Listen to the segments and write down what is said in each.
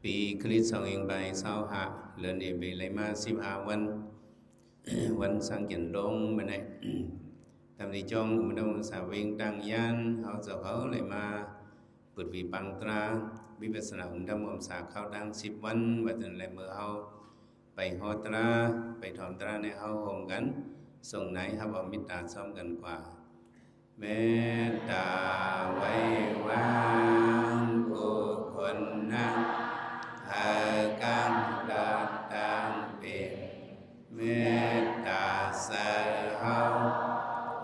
ปีคริสต์ศักราช25เดือนเอเบเลยมา15วันวันสังเกตลงมาในทำในจงมันต้องสาวเวงดังยันเขาจะเขาเลยมาเปิดวิปังตราวิปัสสนาอุณธรรมอมสาเขาดัง10วันว่าจะเลยเมื่อเขาไปหอตราไปถอมตราในเขาโฮมกันส่งไหนครับเอามิตรตาซ้อมกันกว่าเมตตาไว้วางกุศลนะอากังดัดตังเป็นเมตตาใส่เขา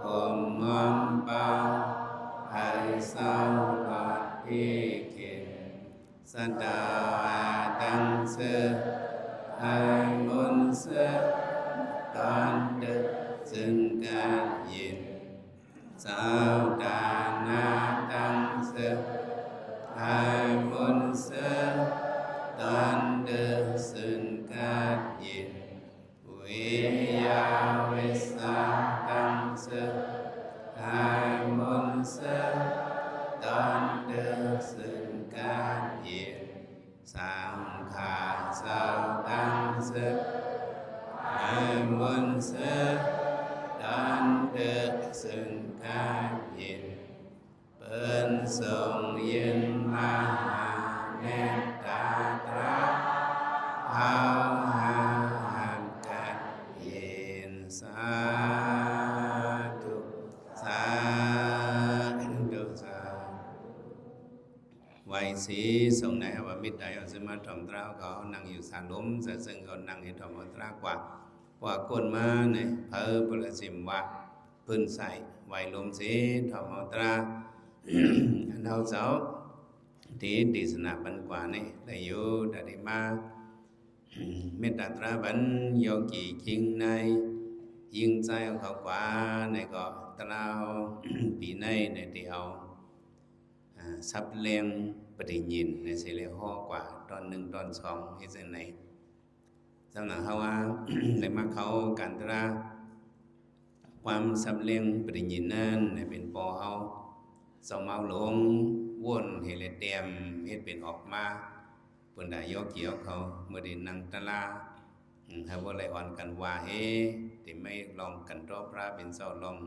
อมมอมเปาให้เศร้าหลอดที่เข็นสตาดังเสือให้มุนเสือตอนดึกจึงการยินสาวดานาดังเสือให้มุนเสือตอนดึกจึงการยินวิยาวิสาดังเสือให้มุนเสือตอนดึกจึงการยินสังขาสาวดังเสือให้มุนเสือตอนดึกจึงการยินเป็นทรงยินมหาเมตตาตรัสเอาหามกันยินสาธุสาธุสาไว้สีส่งไหนว่ามิตรใดเอาสมาถมตราก็นั่งอยู่สาล้มจะซึ่งก็นั่งให้ถมตรากว่าก้นมาเนี่ยเพอปรสิมว่าพื้นใส่ไว้ลมสีถมตราอันเท่าเจ้าที่ดิสนาบันกว่านี่ได้อยู่ได้มาเมตตาตราบันโยกีคิงในยิงใจของเขากว่าในก็ตราวปีในในที่เอาซับเลียงปฏิญินในเสลียห่อกว่าตอน1ตอน2ที่เส้นไหนสำหรับเขาว่าในมาเขาการตราความซับเลียงปฏิญินนั้นเป็นปอเขาสมเอาหลงวนเฮเลเตียมเฮ็ดเป็นออกมาเพิ่นได้ยกเกี่ยวเขาเมื่อได้นั่งตะลาให้บ่ไหลอ่อนกันว่าเฮที่ไม่ลองกันรอบพระเป็นเจ้าลอง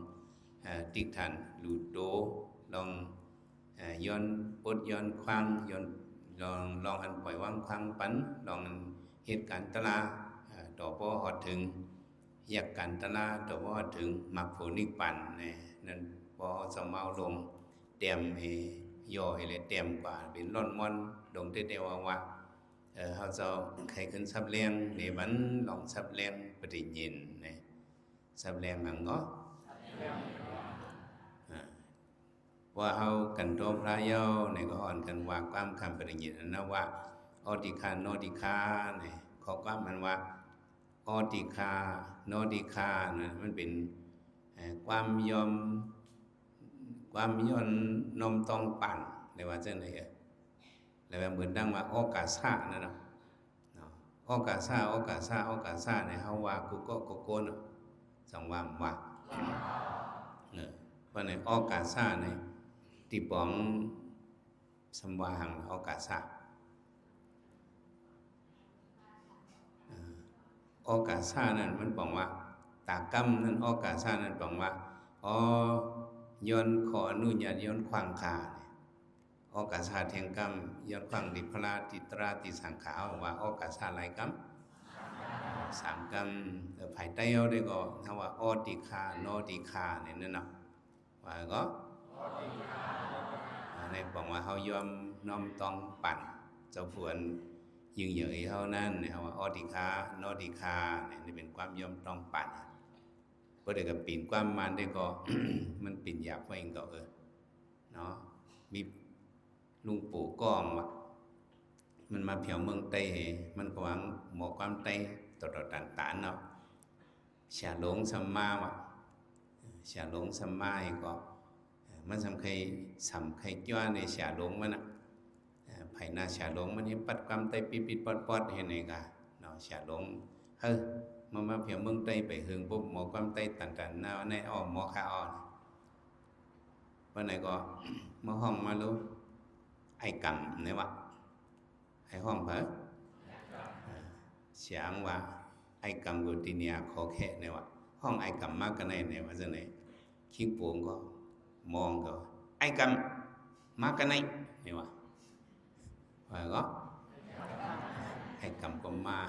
ติกทันลูโดลองย้อนปดย้อนคว้างย้อนลองอันปล่อยวางคว้างปันลองเหตุการณ์ตะลาต่อบ่ฮอดถึงอยากกันตะลาต่อบ่ฮอดถึงมรรคผลนิพพานนั่นบ่สมเอาลงเตรียมให้ย่อให้เลยเตรียมกว่าเป็นร่อนม่อนดงเตว่าเขาจะใครขึ้นซับเลียงในวันลองซับเลียงปฏิญินนะซับเลียงมันก็ว่าเขากันโตพระเยาในก็อ่อนกันว่าความคำปฏิญินนะว่าอติคาโนติคาเนี่ยขอความมันว่าอติคาโนติคานะมันเป็นความยอมนมต้องปั่นในว่าเช่นไรแล้วเหมือนดังว่าโอกาสานั่นเนาะโอกาสาในเฮาว่ากูก็โกโก้เนาะสังว่าเพราะในโอกาสาในที่ป๋องสัมวาหังโอกาสาโอกาสานั่นมันบอกว่าตากรรมนั่นโอกาสานั่นบอกว่าย้อนขออนุญาตย้อนขวางคาโอกาสาแห่งกรรมย้อนขวางดิพลาติตราติสังขารว่าโอกาสาหลายกรรม3กรรมภายใต้เอาได้ก็ถ้าว่าอติคาโนติคาเนี่ยนั่นเนาะว่าก็ในบอกว่าเขายอมน้อมต้องปั่นเจ้าฝวนยืงเหยเฮานั่นเนี่ยว่าอติคาโนติคาเนี่ยนี่เป็นความยอมต้องปั่นพอเด็กกับปีนความมันได้ก็ มันปีนหยาบไว้เองก็เนาะมีลุงปู่ก้อมว่ะมันมาเผียวเมืองไต้มันก็หวังหมอความไต้ต่อต่างๆเนาะฉาหลงสัมมาว่ะฉาหลงสัมมาก็มันสำคัญจ้าในฉาหลงมันอ่ะภายหน้าฉาหลงมันเห็นปัดความไต้ปิดปอดเห็นไงกะเนาะฉาหลงมาเพียงเมืองไต้ไปหึงปุ๊บหมอความไต้ต่างๆนาในอ้อหมอขาอ่อนวันไหนก็มาห้องมารู้ไอ้กรรมเนี่ยวะไ ให้ห้องเผอเสียงว่าไอ้กำกุติเนียขอแค่เนี่ยว่าห้องไอ้กำมากกันไหนเนี่ยว่าจะไหนคิงโป่งก็มองก็ไอ้กำมากกันไหนเนี่ยว่าก็ไอ้กำก็มา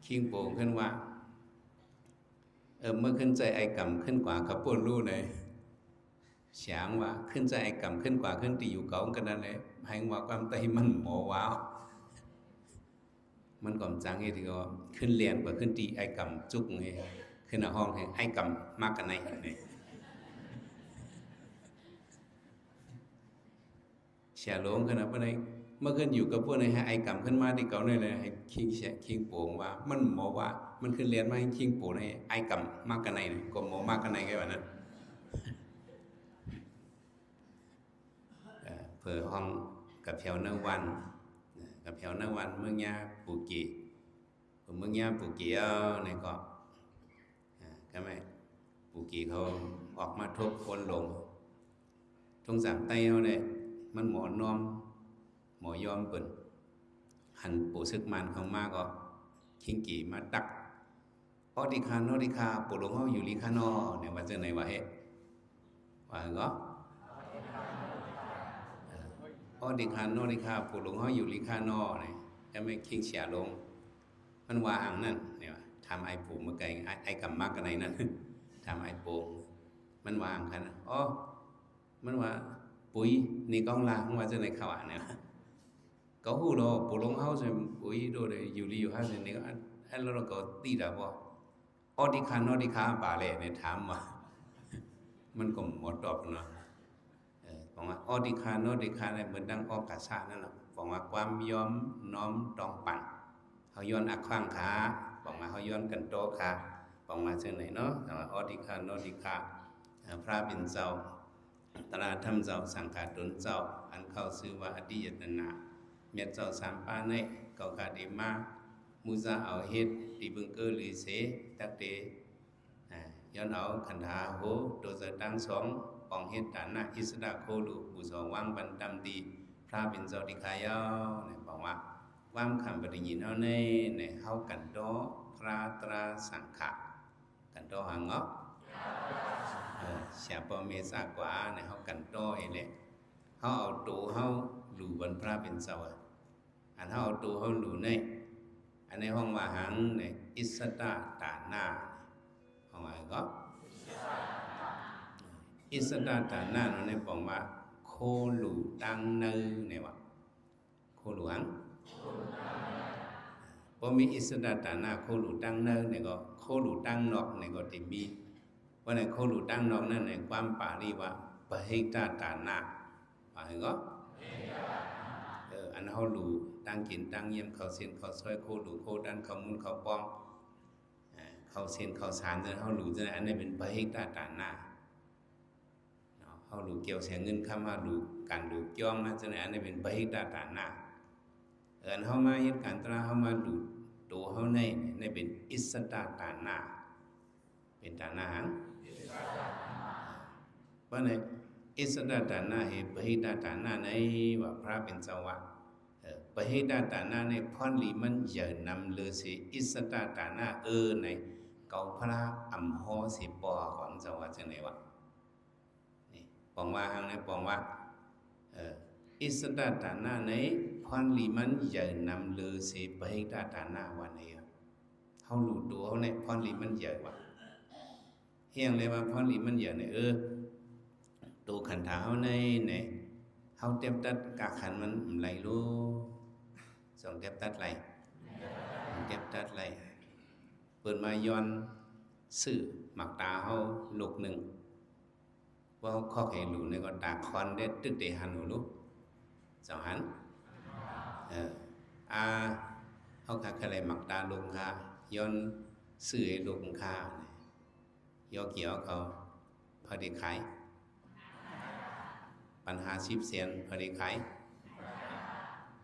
คิงโป่งขึ้นว่าเมื่อขึ้นใจไอ้กำขึ้นกว่ากับปวดรู้เลยเสียงว่าขึ้นใจไอ้กำขึ้นกว่าขึ้นตีอยู่เก่ากันนั่นเลยให้ว่าความใจมันหมอว้าวมันก่อนจังที่ก็ขึ้นเรียนกว่าขึ้นตีไอ้กำจุกไงขึ้นในห้องไอ้กำมากกันไหนเนี่ยเสียหลงขนาดว่าไหนเมื่อขึ้นอยู่กับพวกในไอ้กำขึ้นมาที่เก่าเนี่ยเลยให้คิงเสียคิงโป่งว่ามันหมอว่ามันขึ้นเรียนมาให้คิงโป่งให้ไอ้กำมากกันไหนก็หมอมากกันไหนแค่แบบนั้นเผื่อห้องกับแถวเนื้อวันกับแถวเนื้อวันเมืองยาปูกีเมืองยาปูกีเนี่ยก็ไม่ปูกีเขาออกมาทบคนลงทงสามไต้เขาเนี่ยมันหมอนอมหมอยอมเปิ่นหันปูซึกมันเข้ามาก็คิงกีมาตักออดิคานอดิคาปูหลงเขาอยู่ลิคานอเนี่ยว่าจะไหนวะเฮว่าก็ออดิคานอดิคาปูหลงเขาอยู่ลิคานอเนี่ยจะไม่คิงเสียลงมันว่าอังนั่นเนี่ยทำไอ้ปูมาไกลไอ้กำมากกันไหนนั่นทำไอ้ปูมันว่าอังกันอ๋อมันว่าปุ๋ยนี่กองลาของว่าจะในข่าวเนี่ยcó hú đó bộ lông hao rồi buổi đồ để dù đi dù hai rồi nếu anh lo có tí đã bỏ ở đi khá bà lệ này thám mà mình cũng một đọc nữa còn mà ở đi khá này mình đang ở cả xã nữa còn mà quan yom nóm trong bản họ yon ác khoang khá còn mà họ yon cần to khá còn mà trên này nó ở đi kháพระเป็นเจ้าตราธรรมเจ้าสังฆาตุนเจ้าอันเข้าชื่อว่าอดียตนะเมียเจ้าสามปาในเก่ากาดีมามูซาเอาเฮ็ดตีบึงเกอหรือเสตักเตย้อนเอาขันธาโหโดยจะตั้งสองปองเฮ็ดฐานะอิสระโคลูบุษวังบันตำดีพระเป็นเจ้าดิขายาวเนี่ยบอกว่าว่ามคำปฏิญินเอาในเฮากันโตพระตราสังฆะกันโตหังเงาะเสียปอเมษากว่าในเฮากันโตเอเลยเฮาเอาตัวเฮาหลู่บนพระเป็นเจ้าอันเฮาเอาตัวเฮาหลู่ในอันในห้องว่าหังในอิสตาตานาห้องว่าก็อิสตาตานาในบอกว่าโคหลู่ตังเนอเนี่ยว่าโคหลู่หังพอมีอิสตาตานาโคหลู่ตังเนอเนี่ยก็โคหลู่ตังนอกเนี่ยก็ที่มีว่าในโคหลู่ตังนอกนั่นในความปาลีว่าปะหิตาตานาว่าไงก็อันเฮาหลู่ตั้งกินตั้งเยี่ยมเขาเส้นเขาซอยโคหลู่โคดันเขามุนเขาป้องเขาเส้นเขาสารจนเฮาหลู่จนอันนี้เป็นปะหิตาตานาเฮาหลู่เกี่ยวเสียเงินคำว่าหลู่การหลู่จ้องนะจนอันนี้เป็นปะหิตาตานาอันเฮามาเฮ็ดการตราเฮามาหลู่ตัวเฮาในเป็นอิสตาตานาเป็นตานาหังเพราะในอิสตาตานาเหปหิตาตานาในว่าพระเป็นเจ้าวะปหิตาตานาในพรลีมันเยนำเลยสิอิสตาตานาในเกาพระอัมโหสิปอของเจ้าวะจังไหนวะนี่ปองว่าหังในปองว่าอิสตาตานาในพรลีมันเยนำเลยสิปหิตาตานาวันนี้เฮารู้ตัวเฮาในพรลีมันเยวะเฮียงเลยว่าพรลีมันเยในตัวขันธาเฮาในเฮาเต็มตัดกาขันมันไหลรู้สองเต็มตัดไหลเต็มตัดไหลเปิดมาย้อนสื่อหมักตาเฮาลูกหนึ่งว่าข้อแข่งหลูในก็ตาคอนได้ตึกเดหันหูลูกสองหันเฮาขาอะไรหมักตาลงค่ะย้อนสื่อลงค่ะย่อเกี่ยวเขาพอดีขายปัญหา10 เสียนพอดีขาย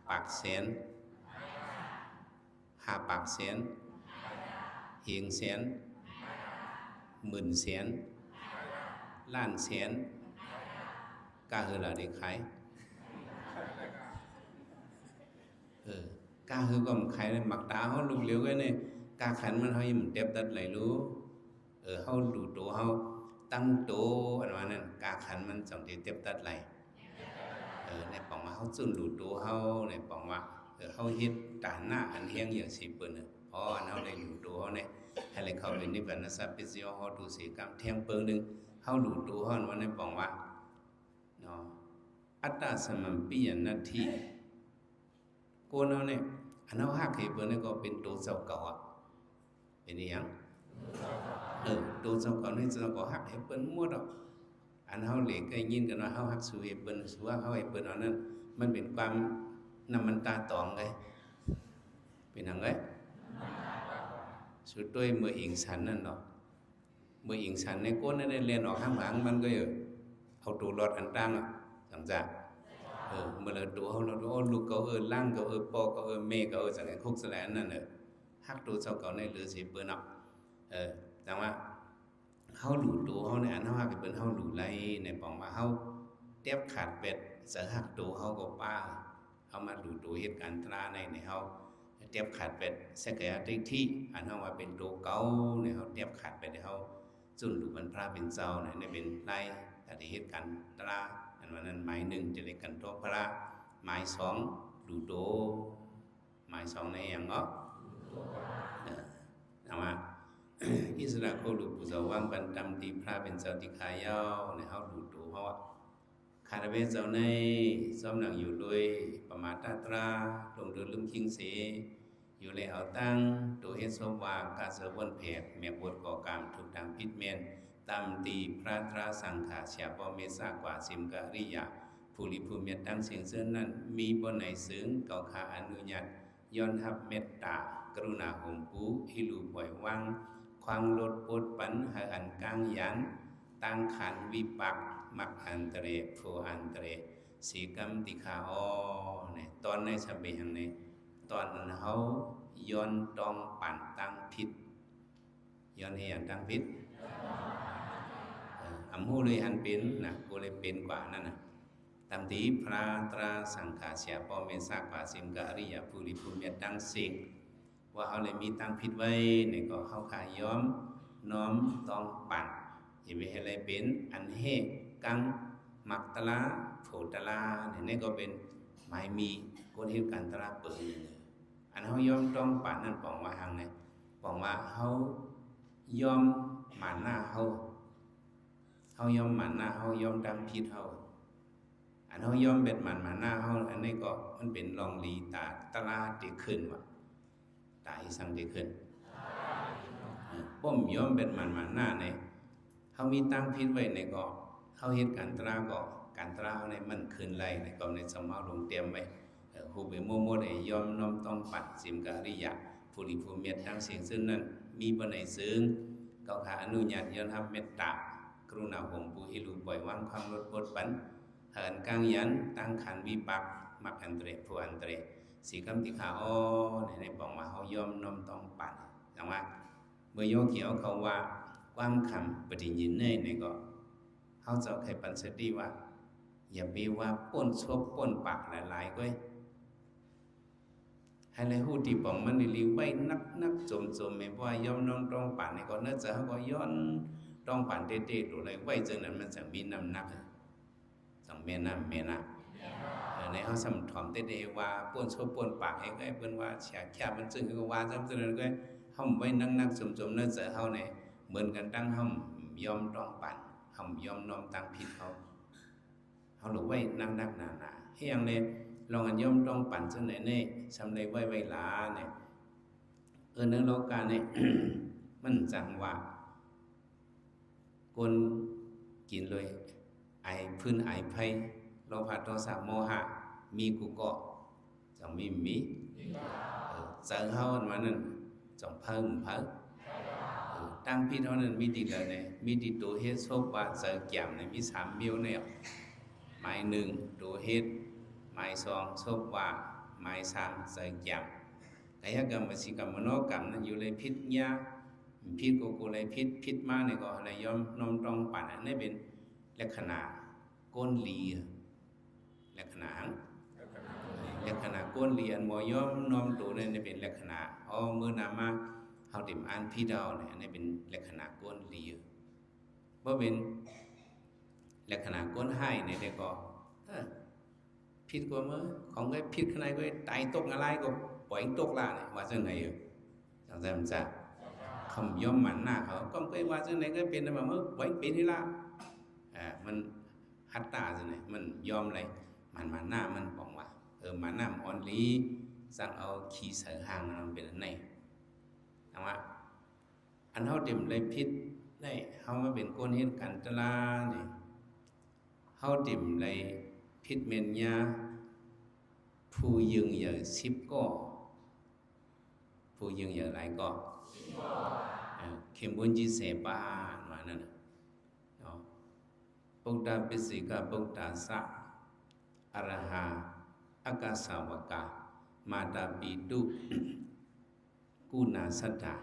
ปากเสียน5 ปากเสียนเฮียงเสียน10,000 เสียนล้านเสียนกาเฮล่ะได้ขาย ca hư gom khai lên mặc đá hao lục liếu cái này ca khánhมันเฮายังเต็บตัดไหลรู้เฮาดูตัวเฮาตั้งตัวอันว่านั้นกาขันมันจังที่เต็บตัดไหลในปองว่าเฮาจุนดูตัวเฮาในปองว่าเฮาเฮ็ดตาหน้าอันเฮียงอย่างสิเปิ้นอ๋ออันเฮาได้ดูตัวเฮาเนี่ยให้เลยเข้าเป็นนิพพานสัพพิสิโยเฮาดูสิกรรมเที่ยงเปิ้งนึงเฮาดูตัวเฮาว่าในปองว่าเนาะอัตตสมัมปิยนัตถิโกนเฮาเนี่ยอันเฮาฮักให้เปิ้นก็เป็นตัวเจ้าเก่าเป็นอีหยังตัวเจ้าเก่านี่เจ้าก็ฮักให้เปิ้นหมดดอกอันเฮาเหล็กก็ยินกันว่าเฮาฮักสู่ให้เปิ้นสู่ว่าเฮาให้เปิ้นเอานั้นมันเป็นความน้ำมันตาตองไงเป็นหยังไงสุดด้วยมืออิงสันนั่นเนาะมืออิงสันในก้นนั่นเรียนออกข้างหลังมันก็เอาตัวรอดอันตั้งจังจ้ะเมื่อเราตัวเขาเราลูกเขาล่างเขาปอเขาเมย์เขาจังไงคุกแสลนนั่นฮักตัวเจ้าเก่าในหรือสิเปิ้นเนาะแต่ว่าเฮาหลู่ตัวเฮาในอันเฮาฮักเปิ้นเฮาหลู่ไรในปองว่าเฮาเตียบขาดเป็ดเสือฮักตัวเฮาก็ป้าเฮามาหลู่ตัวเหตุการณ์ตราในเฮาเตียบขาดเป็ดเสกยติที่อันเฮาว่าเป็นตัวเก่าในเฮาเตียบขาดเป็ดเฮาจุนหลู่บรรพระเป็นเจ้าในเป็นไรแต่เหตุการณ์ตราอันว่านั้นหมายหนึ่งจะเรียกกันโตพระหมายสองหลู่ตัวหมายสองในอย่างเนาะนะว่าอิสระโคลูปุจาวังปันตำตีพระเป็นเจ้าติขายาวในเฮาดูดูเพราะว่าคาราเบเจ้าในซ้อมหนังอยู่ด้วยประมาทตราลงเดือลืมคิงเสอยู่เลยเอาตั้งตัวเฮ็ดสว่างกาเสวนแผกแม่บทก่อกรรมทุกทางพิษเมนตำตีพระตราสังขาเสียบ่เมษากว่าสิมกะริยาผู้ริภูเมตตั้งเสียงเสื้อนั้นมีบ่ไหนซึ้งเก่าขาอนุญาตย้อนรับเมตตากรุณาหงปูอิลูปล่อยว่างความลดปดปันหาอันกลางยันตั้งขันวิปักมักอันเตรโฟอันเตรสีกรรมติขาเนี่ยตอนในสมัยแห่งในตอนนั้นเขาย้อนตองปั่นตั้งพิษย้อนให้อันตั้งพิษอัมหูเลยอันเป็นนะกูเลยเป็นกว่านั่นนะตามที่พระตราสังขาเสียปอเมสากว่าสิมกะอริยภูริภูมิตั้งสิ่งว่าเขาเลยมีตั้งพิษไว้ในก็เขาขายย้อมน้อมต้องปั่นอย่าไปให้อะไรเป็นอันเฮกังมักตะลาโผตะลาเนี่ยก็เป็นหมายมีก้นเหตุการณ์ตะลาเปิดอันเขาย้อมต้องปั่นนั่นปองว่าหางเนี่ยปองว่าเขาย้อมหมันหน้าเขาย้อมหมันหน้าเขาย้อมตามพิษเขาอันเขาย้อมเบ็ดหมันหน้าเขาอันนี้ก็มันเป็นลองลีตาตะลาติขึ้นว่ะตายสังเดขึ้นป้อมย้อมเป็นมันหน้าในเขามีตั้งพิษไว้ในก็เขาเหตุการตราก็การตราในมันคืนไรในก็ในสมาลงเตรียมไว้ผู้เป็นโมโมได้ย้อมน้อมต้องปัดสิมกะริยาผู้ริภูเมตตั้งเสียงซึ่งนั้นมีบนไหนซึ้งก็ขาอนุญาตย้อนทำเมตตากรุณาหงปูอิรูปล่อยวางความลดปดปันเหินกลางยันตั้งขันวิปักมักอันเตรผู้อันเตรสีคำติขาในบอกว่าเขายอมน้อมต้องปั่นแต่ว่าเมื่อโยเขียวเขาว่าความคำปฏิญินในก็เขาจะใครปัญสติว่าอย่าไปว่าป้นชบป้นปากหลายๆก็ให้เลยหูที่ปองมันรีไว้นักจมไม่ว่ายอมน้อมต้องปั่นในก็เนื่องจากเขาก็ย้อนต้องปั่นเต้ๆตัวเลยไว้จนนั้นมันจะมีน้ำหนักต้องเมนะในเขาสัมถอมเตว่าป้วนโชป้วนปากให้ก็เปิ้นว่าเสียแค่มันจึงก็ว่าซ้ำๆก็เฮาไว้นักๆสมๆนั่นเสือเฮาเนี่ยเหมือนกันตั้งเฮายอมต้องปั่นเฮายอมน้อมตั้งผิดเฮาหลบไว้นักๆหนาๆให้อย่างนี้ลองอันยอมต้องปั่นจังไหนเนี่ยสำเร็จไว้หลาเนี่ยในโลกาเนี่ย มันจังว่าคนกินเลยไอพื้นไอไผโลภะโทสะโมหะมีกูก็จังมีเจอเขาวันนั้นจังเพิ่งตั้งพี่เท่านั้นมีดีเลยเนี่ยมีดีตัวเฮ็ดซบว่าเจอแก่มเนี่ยมี3มิวเนี่ยหมาย1ตัวเฮ็ดหมาย2ซบว่าหมาย3เจอแก่มกายกรรมวจีกรรมมโนกรรมนั้นอยู่เลยพิษยาพิษกูเลยพิษมาเนี่ยก็อะไรยอมน้อมต้องปั่นอันนี้เป็นลักษณะก้นลีลักษณะ ลักษณะก้นเรียนหมอย่อมน้อมตัวนี่เป็นลักษณะมือนามาเฮาติมอ่านพี่ดาวเนี่ยนี่เป็นลักษณะก้นเรียบ่เป็นลักษณะก้นให้เนี่ยได้ก็ผิดกว่ามื้อของก็ผิดข้างในก็ตายตกอะไรก็ปล่อยตกล่ะเนี่ยว่าจังไหนอยู่จังซั่นจ้ะคำย่อมมันหน้าเขาก็เคยว่าจังไหนก็เป็นแต่ว่ามื้อปล่อยเป็นนี่ล่ะมันหัตตาจังไหนมันยอมเลยมันหน้ามันบอกว่ามันหน้าอ่อนลีสั่งเอาขี้เสือหางมันเป็นอันไหนนะว่าอันเฮาเต็มเลยผิดได้เฮามาเป็นคนเฮ็ดกันตะลานี่เฮาเต็มเลยผิดเม่นยาผู้ยึงอย่า10ก่อผู้ยึงอย่าหลายก่อเข้มบุญจิเสปาว่านั่นน่ะเนาะปุตตะปิสิกะปุตตะสะอรหาอากาสาวกามาตาปิตุกุณาสัทธา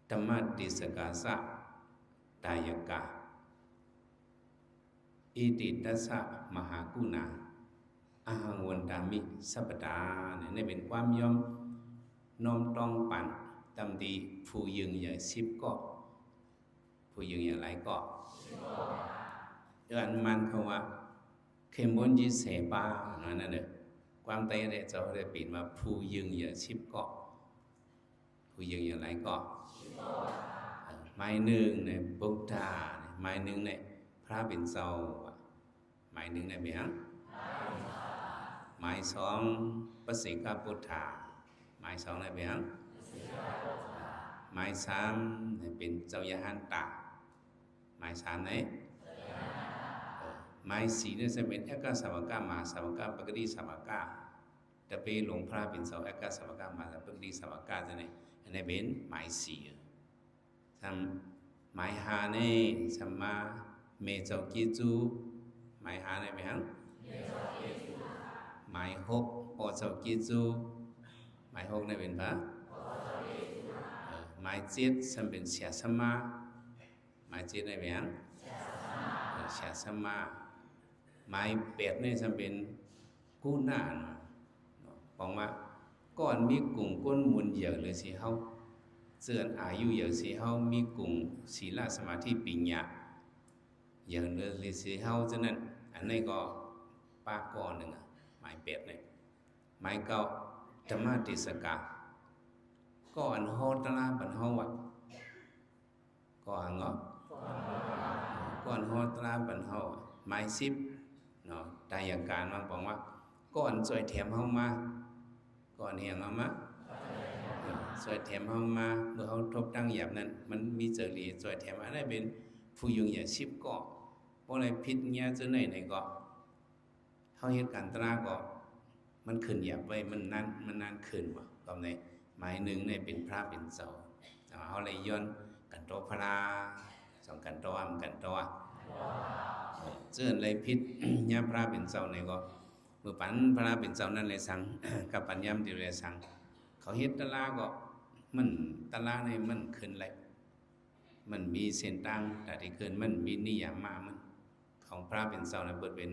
ธรรมติสกาสะตายกาอิติตัสสะมหากุณาอาหังวันตามิสัพพตาเนี่ยนี่เป็นความยอมน้อมต้องปั่นตำดีผู้ยึงอย่า10ก็ผู้ยึงอย่าหลายก็อันมันเขาว่าเข้มบนจิเสปานั่นน่ะความเตะเจ้าได้ปิดมาผู้ยึงอย่า10ก็ผู้ยึงอย่าหลายก็หมายหนึ่งเนี่ยบุตตาหมายหนึ่งเนี่ยพระเป็นเจ้าหมายหนึ่งเนี่ยเป็นหยังหมายสองปสิกาพุทธาหมายสองเนี่ยเป็นหยังหมายสามเนี่ยเป็นเจ้ายหันตะหมายสามเนี่ยหมายสี่เนี่ยจะเป็นเอกสาวกามาสาวกาปกติสาวกาแต่ไปหลวงพระเป็นเจ้าเอกสาวกามาปกติสาวกาจะเนี่ยอันนี้เป็นหมายสี่ทำหมายห้าเนี่ยสัมมาเมเจ้ากิจูหมายห้าเนี่ยเป็นหยังหมายหกโอเจ้ากิจูหมายหกเนี่ยเป็นพระหมายเจ็ดสัมเป็นเสียสัมมาหมายเจ็ดเนี่ยเป็นหยังเสียสัมมาหมายแปดเนี่ยสัมเป็นกู้หน้าบอกว่าก่อนมีกลุ่มก้นมุนเหยื่อเลยสิเฮาเสื่อนอายุเหยื่อสิเฮามีกลุ่มศีลสมาธิปัญญาอย่างเลยสิเฮาฉะนั้นอันนี้ก็ป้าก่อนหนึ่งหมายแปดเนี่ยหมายเก้าธรรมติสกาก็อันโหตลาบันเฮาอ่ะก็อันเงาะก่อนโหตลาบันเฮาหมาย10เนาะตายอย่างการมาบอกว่าก่อนสวยแถมเฮามาก่อนเฮียงเฮามาสวยแถมเฮามาเมื่อเฮาทบตั้งหยาบนั้นมันมีเจริญสวยแถมอันนั้นเป็นผู้ยุงอย่า10ก็บ่ได้ผิดเงี้ยจังไหนก็เฮาเฮ็ดการตราก็มันขึ้นหยาบไว้มันนานขึ้นว่าตอนนี้หมายหนึ่งเนี่ยเป็นพระเป็นเจ้าเฮาเลยย้อนกันโตพระสองกันโตอำกันโตเจื้อนเลยผิดญาพระเป็นเจ้านี่ก็เมื่อปันพระเป็นเจ้านั่นเลยสั่งกับปัญญามที่เลยสั่งเขาเฮ็ดตะลาก็มันตะลาในมันขึ้นเลยมันมีเส้นตั้งแต่ที่ขึ้นมันมีนิยามมามันของพระเป็นเจ้าน่ะเปิดเป็น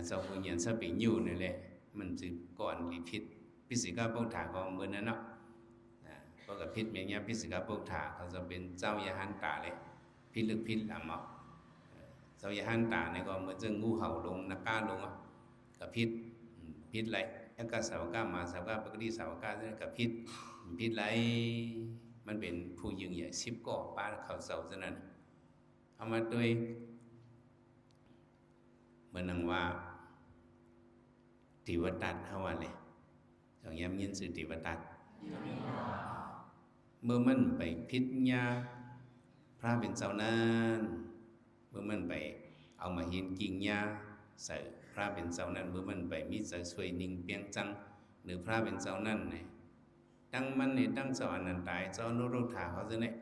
เจ้าผู้เหียนสปิอยู่นี่แหละมันสิก่อนลิผิดพิสิกาปุถาก็เหมือนนั้นเนาะเพราะกับพิษอย่างเงี้ยพิสิกาปุถาเขาจะเป็นเจ้ายหันตาเลยพิษลึกพิษละเมาะเจ้ายหันตาเนี่ยก็เหมือนจะงูเห่าลงนักกาลงอ่ะกับพิษไรเอกสาวกามาสาวกาปกติสาวกาเนี่ยกับพิษไรมันเป็นผู้ยึงใหญ่10ก่อป้าเขาเสาฉะนั้นเอามาด้วยเหมือนนังว่าติวตัดเขาว่าเลยอย่างย้ำยินสื่อติวตัดเมื่อมันไปพิษญาพระเป็นเจ้านั้นเมื่อมันไปเอามาเห็นกิ่งญาใส่พระเป็นเจ้านั้นเมื่อมันไปมีใส่สวยนิ่งเปียงจังหรือพระเป็นเจ้านั้นเนี่ยตั้งมันเนี่ยตั้งเจ้าอนันตายเจ้านุรุธาเขาจะเนี่ย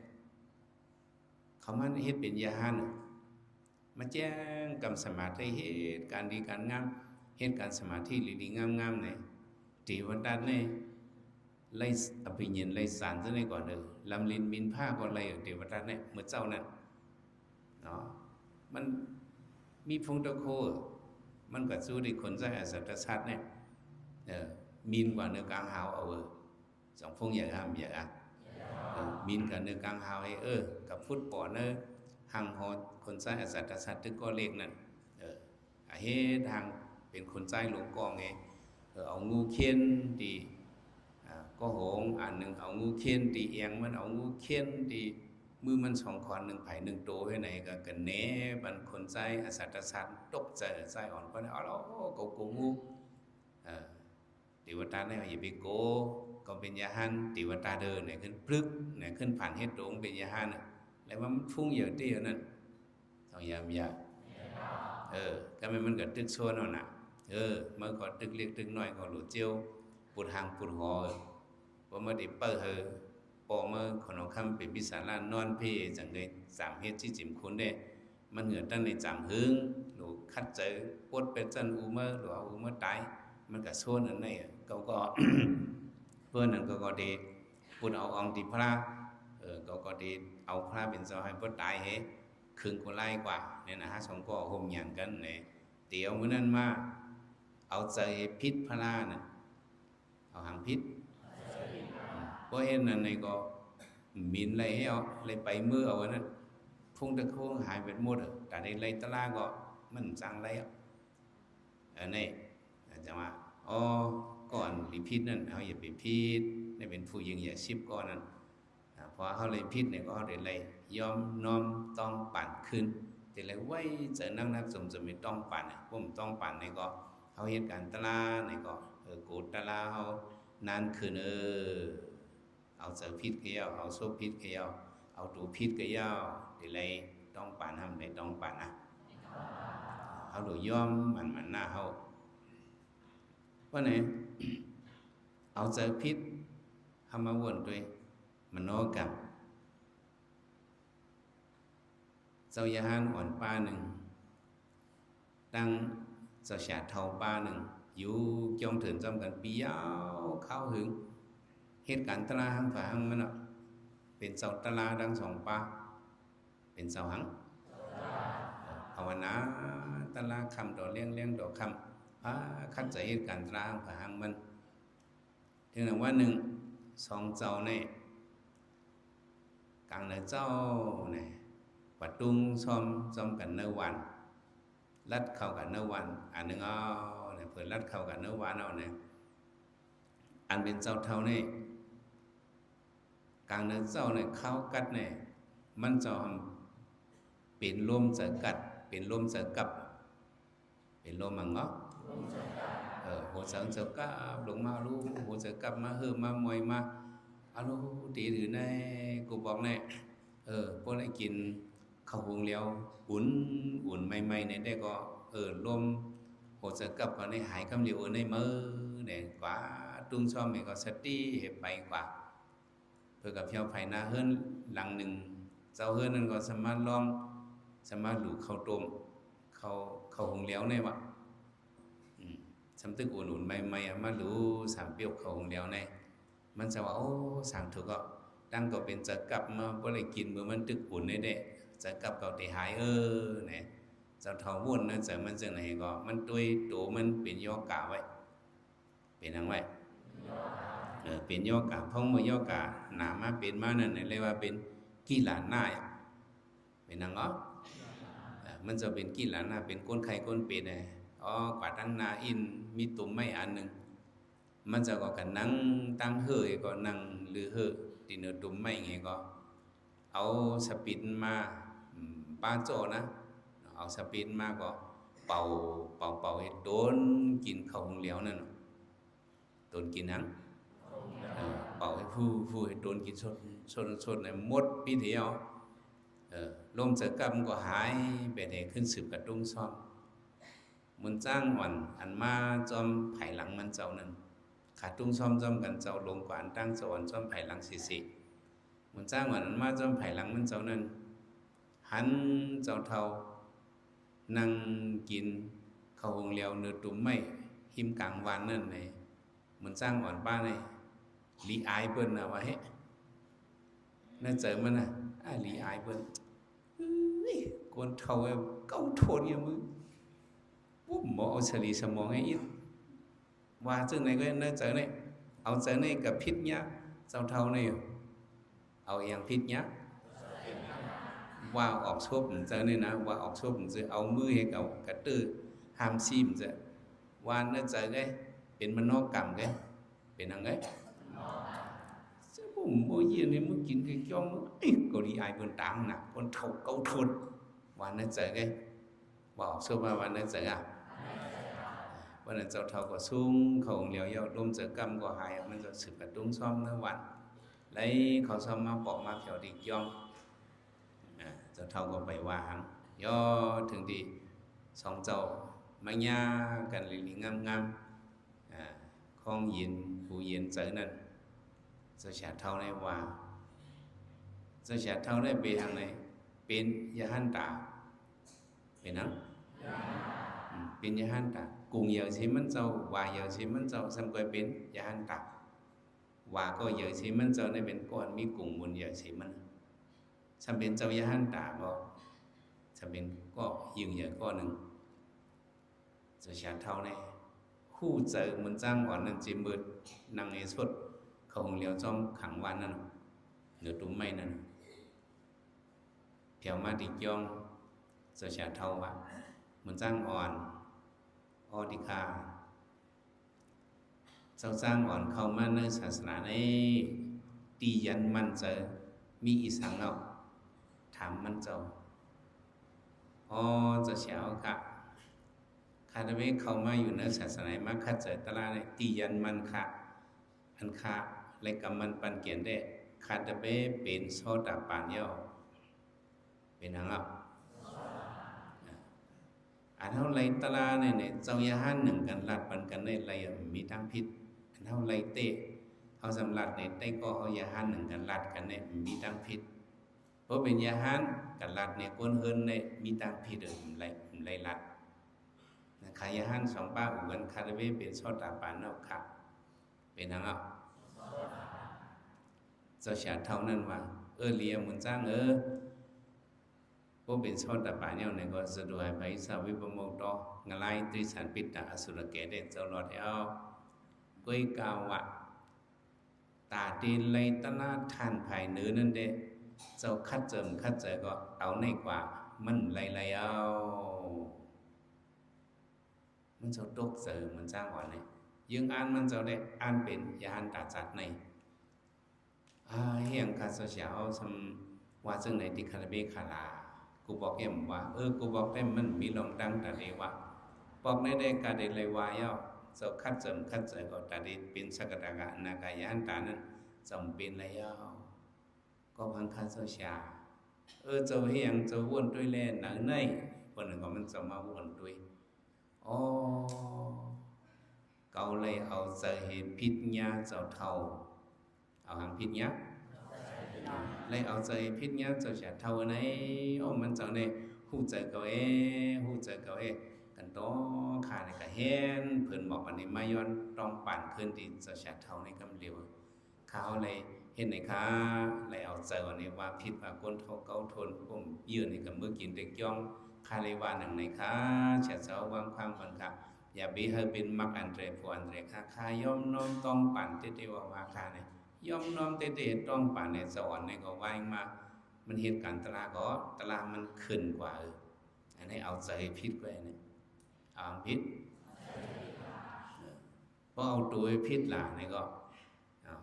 เขามันเฮ็ดเป็นยาหันมาแจ้งกรรมสมาธิเหตุการดีการงามเหตุการสมาธิดีๆงามๆเนี่ยติวตัดเนี่ยไล่อภิญญาไล่สารซะในก่อนเลยลำลินบินผ้าก่อนไล่ติวตัดเนี่ยเมื่อเจ้านั้นเนาะมันมีพงตะโค มันก็สู้ที่คนใจอสัตตสัตว์เนี่ยมีนกว่าเนื้อกลางหาวเอาสองพงอย่างห้ามอย่างมีนกับเนื้อกลางหาวให้กับฟุตบอลเนอห่างหอคนใจอสัตตสัตว์ตึกก็เล็กนั่นเฮ็ดทางเป็นคนใจหลงกองไงเอางูเขียนดีก็โหงอันหนึ่งเอางูเขียนดีเอียงมันเอางูเขียนดีมือมันสองคอนหนึ่งไผ่หนึ่งโตให้ไหนก็กันแหน่บันคนใจอสัตตสัตว์ตกใจอ่อนก็ได้เอาแล้วก็โกงูติวตาเนี่ยอย่าไปโกก็เป็นยาหันติวตาเดินเนี่ยขึ้นพลึกเนี่ยขึ้นผ่านเฮ็ดตรงเป็นยาหันแล้วมันฟุ้งเยอะเตี้ยนั่นต้องยามยาก็มันก็ตึกโซนเอาน่ะเมื่อก่อนตึกเล็กตึกน้อยก็หลุดเจียวปุดหางปุดหอว่าเมื่อได้เปิดพอเมื่อขนมคำเป็นพิสารนอนเพ่จังเลยสามเฮ็ดที่จิมคุณได้มันเหงื่อตั้งในจามหึงหรือคัดเจอปวดเป็นจันอูเมื่อหรืออูเมื่อตายมันก็โซนอันนี้ก็เพื่อนนั้นก็ดีปุดเอาองติพระก็ดีเอาพระเป็นเจ้าให้ปวดตายเฮครึ่งก็ไล่กว่าเนี่ยนะฮะสองก็ห่มหยันกันเนี่ยเตี๋ยวมื้อนั้นมาเอาใจพิษพระราน่ะเอาหางพิษเพราะเห็นนั่นในก็มินเลยให้เอาเลยไปมือเอาอันนั้นพุ่งตะโค้งหายไปหมดแต่ในเลยตะลาก็มันจังเลยอันนี้จะว่าก่อนหรือพิษนั่นเอาอย่าไปพิษนี่เป็นผู้ยิงอย่าชิบก่อนนั้นพอเขาเลยพิษเนี่ยก็เขาเลยยอมน้อมต้องปั่นขึ้นแต่เลยไว้เจอนั่งนักสมไม่ต้องปั่นผมต้องปั่นเนี่ยก็เขาเหตุการณ์ตะลาเนี่ยก็กูตะลาเขานานขึ้นเอาเจอพิษก็ยาวเอาโซ่พิษก็ยาวเอาตูพิษก็ยาวแต่เลยต้องปั่นทำเลยต้องปั่นนะเขาดูยอมมันหน้าเขาว่าไหนเอาเจอพิษทำมาวนด้วยมโนกรรมเจ้ายาหันอ่อนป้าหนึ่งตั้งเจ้าฉาเทาป้าหนึ่งอยู่จองถึงจำกันปียาวเข้าหึงเหตุการณ์ตลาหังฝาหังมันเป็นเจ้าตลาดังสองป้าเป็นเจ้าหังภาวนาตลาคำดอกเลี้ยงดอกคำคัดใจเหตุการณ์ตลาหังฝาหังมันถึงว่าหนึ่งสองเจ้าเนี่ยกลางเนื้อเจ้าเนี่ยปัดตุ้งซ้อมกันเนื้อวันลัดเข้ากันเนื้อวันอันหนึ่งเอาเนี่ยเผื่อลัดเข้ากันเนื้อวันเอาเนี่ยอันเป็นเจ้าเท่าเนี่ยกลางเนื้อเจ้าเนี่ยเข้ากัดเนี่ยมันจะเป็นลมจะกัดเป็นลมจะกับเป็นลมมังเนาะหัวเสงจะกับลงมาลูกหัวจะกับมาเฮือมามวยมาอาลูตีถือในกูบอกเนี่ยพวกไอ้กินข้าวหุงเลี้ยวอุ่นใหม่ๆเนี่ยได้ก็ลมหัวจะกับก็ในหายคำเดียวในมือเนี่ยกว่าตุ้งชอบเนี่ยก็สติเหตุไปกว่าเพื่อกับเพียวไผ่นาเฮิรนหลังหนึ่งเจ้าเฮิรนนั่นก็สามารถลองสามารถหลูข้าวต้มข้าวหุงเลี้ยวเนี่ยวะสำตึกอุ่นๆใหม่ๆมาหลูสามเปียวข้าวหุงเลี้ยวในมันจะว่าสั่งถูกก็ดังก็เป็นจะกลับมาบ่ได้กินเมื่อมันตึกอุ่นได้เด้จะกลับก็ได้หายเนี่ยเจ้าเฒ่าวุ่นนะจะมันจังไหนก็มันด้วยตัวมันเป็นโยกะไว้เป็นจังไว้เป็นโยกะเพราะเมื่อโยกะหนามาเป็นมานั่นเรียกว่าเป็นกีฬาหน้าเป็นจังอ๋อมันจะเป็นกีฬาหน้าเป็นก้นไข่ก้นเป็ดกว่าตั้งนาอินมีตุ่มไม้อันนึงมันจะก็กันนั่งตั้งเฮยก็นั่งหรือเฮอตีเนื้อตุ่มไม่ไงก็เอาสปินมาป้าโจนะเอาสปินมาก็เป่าให้โดนกินข้าวหุงเหลียวนั่นโดนกินนั้นเป่าให้ผู้ให้โดนกินสดในมดปีเดียวลมจะกำก็หายไปไหนขึ้นสืบกระตุ้งซ่อมมันจ้างวันอันมาจอมไผ่หลังมันเจ้านั่นขาดตุ้งซ่อมจอมกันเจ้าลงกว่าอันตั้งสวรรค์จอมไผ่หลังสิมันจ้างวันอันมาจอมไผ่หลังมันเจ้านั่นหันเจ้าเท่านั่งกินข้าวหุงเหลียวเนื้อตุ่มไม่หิมกลางวันนั่นไหนมันจ้างอ่อนป้าไหนลีอายเปิ้นนะว่าเฮ้นั่นเจอมันนะลีอายเปิ้นกวนเท่าเก้าโทนอย่างมึง ปุ๊บหมอเอาสลีสมองให้ít và trước này cái nơi chở này ao chở này gặp phít nhá giao thâu này ao yang phít nhá và ọt xốp chở này na và ọt xốp chở ao mưa hay cậu cả từ ham sim chở và nơi chở cáiเป็นมันนอกกรรมcáiเป็นอะไรผมโมยี่นี่มึงกินcáiจ้องก็ดีไอ้คนต่างหนักคนเท่าเก่าทนวันนั้นเจอcáiบอกสู้มาวันนั้นเจอวันนั้นเจ้าเท่าก็ซุ้งเขาเหลียวเยาร่มเจอกรรมก็หายมันจะสืบกระตุ้งซ้อมทั้งวันlấyเขาซ้อมมาปอกมาเขียวดิย่องเจ้าเท่าก็ไปวางย่อถึงดีสองเจ้ามาญากันลิลิงามข้องยินผู้ยินเจอนั่นเจ้าชาเท่าในว่าเจ้าชาเท่าได้ไปทางไหนเป็นยาหันตาเป็นนังเป็นยาหันตาcùng giờ sĩ minh châu và giờ sĩ minh châu xem coi biến và hành tạc và có giờ sĩ minh châu này bên con mi cùng một giờ sĩ minh xem bên châu và hành tạc có xem bên có dừng giờ có nừng rồi trả thao này khu giờ mình trang hoàn nâng chỉ mượt năng nghệ thuật không liều trong khẳng quan nè nửa trúng mây nè theo ma đi chong rồi trả thao và mình trang hoànออดิคาเจ้าจ้างอ่อนเข้ามาในศาสนาในตียันมันเจอมีอีสังเอาถามมันเจ้าจะเสียวกะคาดเวเข้ามาอยู่ในศาสนามาคัดเจอตลาดในตียันมันค่ะอันค่ะเลยกำมันปันเกียนได้คาดเวเป็นโซดาปานเยาเป็นหังเอาอันเท่าไรตลาเนี่ยเจ้าย่าหันหนึ่งกันลัดปันกันได้ไรมีทั้งพิษอันเท่าไรเตะเขาสำลัดเนี่ยได้ก็เขาย่าหันหนึ่งกันลัดกันเนี่ยมีทั้งพิษเพราะเป็นย่าหันกันลัดเนี่ยก้นเฮินเนี่ยมีทั้งพิษไรลัดนะขายย่าหันสองป้าอุกันคาร์เวเป็นซอตาปานนอกค่ะเป็นทางเอาเจ้าชาเท่านั้นว่าเลียมุนจ้างพวกเป็นชนแต่ป่าเนี่ยในก็สะดวกไปสาวิปโมกต่องไล่ตรีสันปิตาอสุรเกเดเจ้าหลอดเอาก้อยกาวะตาตีนเลยตนาทานภายเนื้อนั่นเด้เจ้าคัดเจอก็เอาในกว่ามันไรเอามันเจ้าตกเจอมันจ้างก่อนเลยยังอ่านมันเจ้าได้อ่านเป็นยานตาจัดในเฮียงคาเสียวทำว่าซึ่งในติคาราเบคาลากูบอกเอ็มว่ากูบอกได้มันมีลมดังแต่เดียวว่าบอกได้การได้เลยว่าย่อเจ้าคัดเจอก็แต่ได้เป็นสกัดกะนากายานตานั้นจำเป็นเลยย่อก็พังคันเสียเจ้าเฮียงเจ้าวนด้วยแลหนังในคนหนึ่งก็มันจะมาวนด้วยเกาเลยเอาเจอเหตุพิษญาเจ้าเท่าเอาหางพิษญาlấy ao chơi phết nhá cho trẻ thâu này mình cho này hu chơi cậu ấy cần đó khả này cả hen phun mọc anh này mai yon trong bản khơi thì cho trẻ thâu này cầm liều khao này hen này khá lấy ao chơi anh nàyว่าผิดว่าคนเขาเก่าทนผมยืนในกับมือกินเด็กย่องคาเลยว่าหนังในค่าเฉาเช้าวางความฝันค่ะอย่าไปให้เป็นมักอันเรพอันเรค่าย่อมน้อมต้องปั่นเตว่าค่าเนี่ยย่อมน้อมเตต้องป่านในสวรรค์ในก็ว่างมามันเหตุการณ์ตลาก็ตลามันขึ้นกว่าอันนี้เอาใจพิษไว้เนี่ยเอาพิษเพราะเอาตัวพิษหล่ะนี่ก็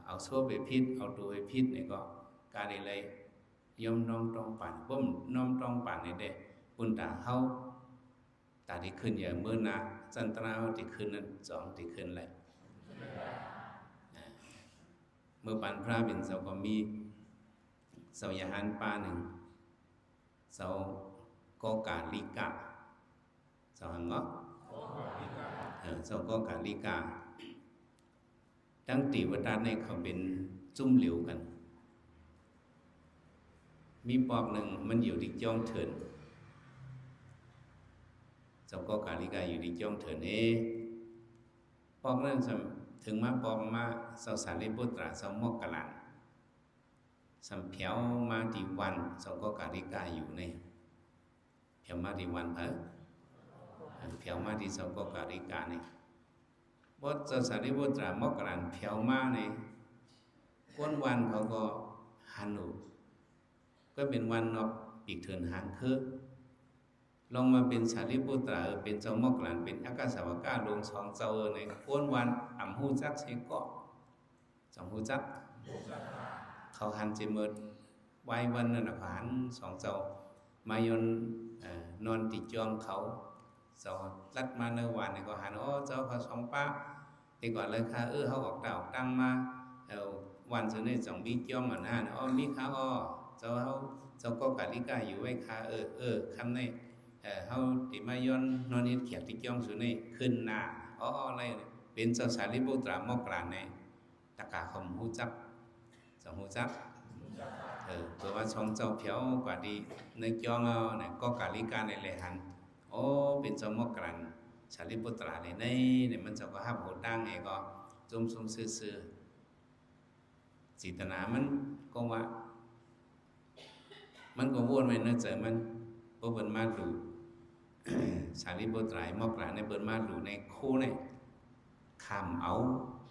เอาโซ่ไปพิษเอาตัวพิษนี่ก็การอะไรย่อมน้อมต้องป่านบ่มน้อมต้องป่านนี่ได้ปุ่นตาเข้าตาที่ขึ้นอย่างเมื่อนะจันตราที่ขึ้นนั้นสองที่ขึ้นเลยเมื่อปันพระเป็นเสาก็มีเสายาหันป้าหนึ่งเสาก็กาลิกาเสาหังเงาะเสาก็กาลิกาทั้งตีวัดในเขาเป็นจุ่มเหลวกันมีปอกหนึ่งมันอยู่ที่จ้องเถินเสาก็กาลิกาอยู่ที่จ้องเถินปอกนั้นถึงมาปอมมาเสาสารีบุตรเสามกกะลันสัมเพียวมาดีวันเสาก็กาลิกาอยู่ในเพียวมาดีวัน เพียวมาที่เจ้าก็กาลิกาเนี่ยบทเจ้าสารีบุตรมอกรันเพียวมาเนี่ยก้นวันเขาก็ฮันนูก็เป็นวันนอกปีกเถินหางคือลงมาเป็นสารีบุตรเป็นเจ้ามอกรันเป็นอากาสาวกาลงสองเจ้าในก้นวันอ่ำหูจักเสกก็สองหูจักเขาหันจิมืดไว้วันนั้นเขาหันสองเจ้ามายนนอนติดจอมเขาเจ้าลัดมาเนื้อวันเนี่ยก็หันเจ้าเขาสองป้าthì gọi là khá họ học đạo tăng màวันสุดนี้2 ปีจอมอ่ะนะมีข้าวเจ้าก็กาลิกาอยู่ไว้ค่าคำนี้เฮาติมายอนนอนนี่เขียดที่จอมสุดนี้ขึ้นหน้าอะไรเป็นเจ้าสารีบุตรมอกลานในตะกาคำฮู้จักฮู้จักเปิดว่าช่องเจ้าเพียวกว่าดีในจอมเนี่ยก็กาลิกาในเลยหันเป็นเจ้ามอกลานสารีบุตรในเนี่ยมันจะก็ห้ามโหดดังไงก็จุ่มซุ่มซื่อจิตนามันก็ว่ามันก็วนไปเนื้อเจอมันเพราะเปิดมาดูสารีบุตรมอกลานในเปิดมาดูในคู่ในคำเอา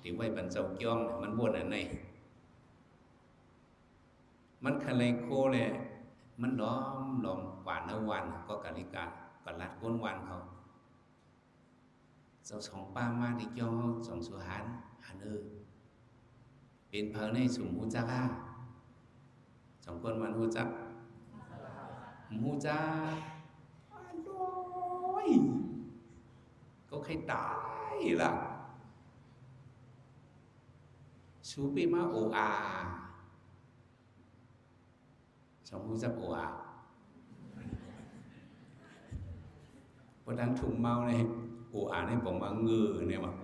ที่ไว้บรรจบย่อมมันวนอันไหนมันคันเลยโคเลยมันล้อมหวานเนื้อวันก็กาลิกาก็ลัดก้นวันเขาเจ้าสองป้ามาที่ย่อสองสุหันเป็นเพอในสุ่มหูจักสองคนมันหูจักหูจักโอ้ยก็ใครตายล่ะชูปีมาโออาสองหูจักโออาพอดังถุงเมาเนี่ยโออาในผมว่าเงือเนี่ยมั้ง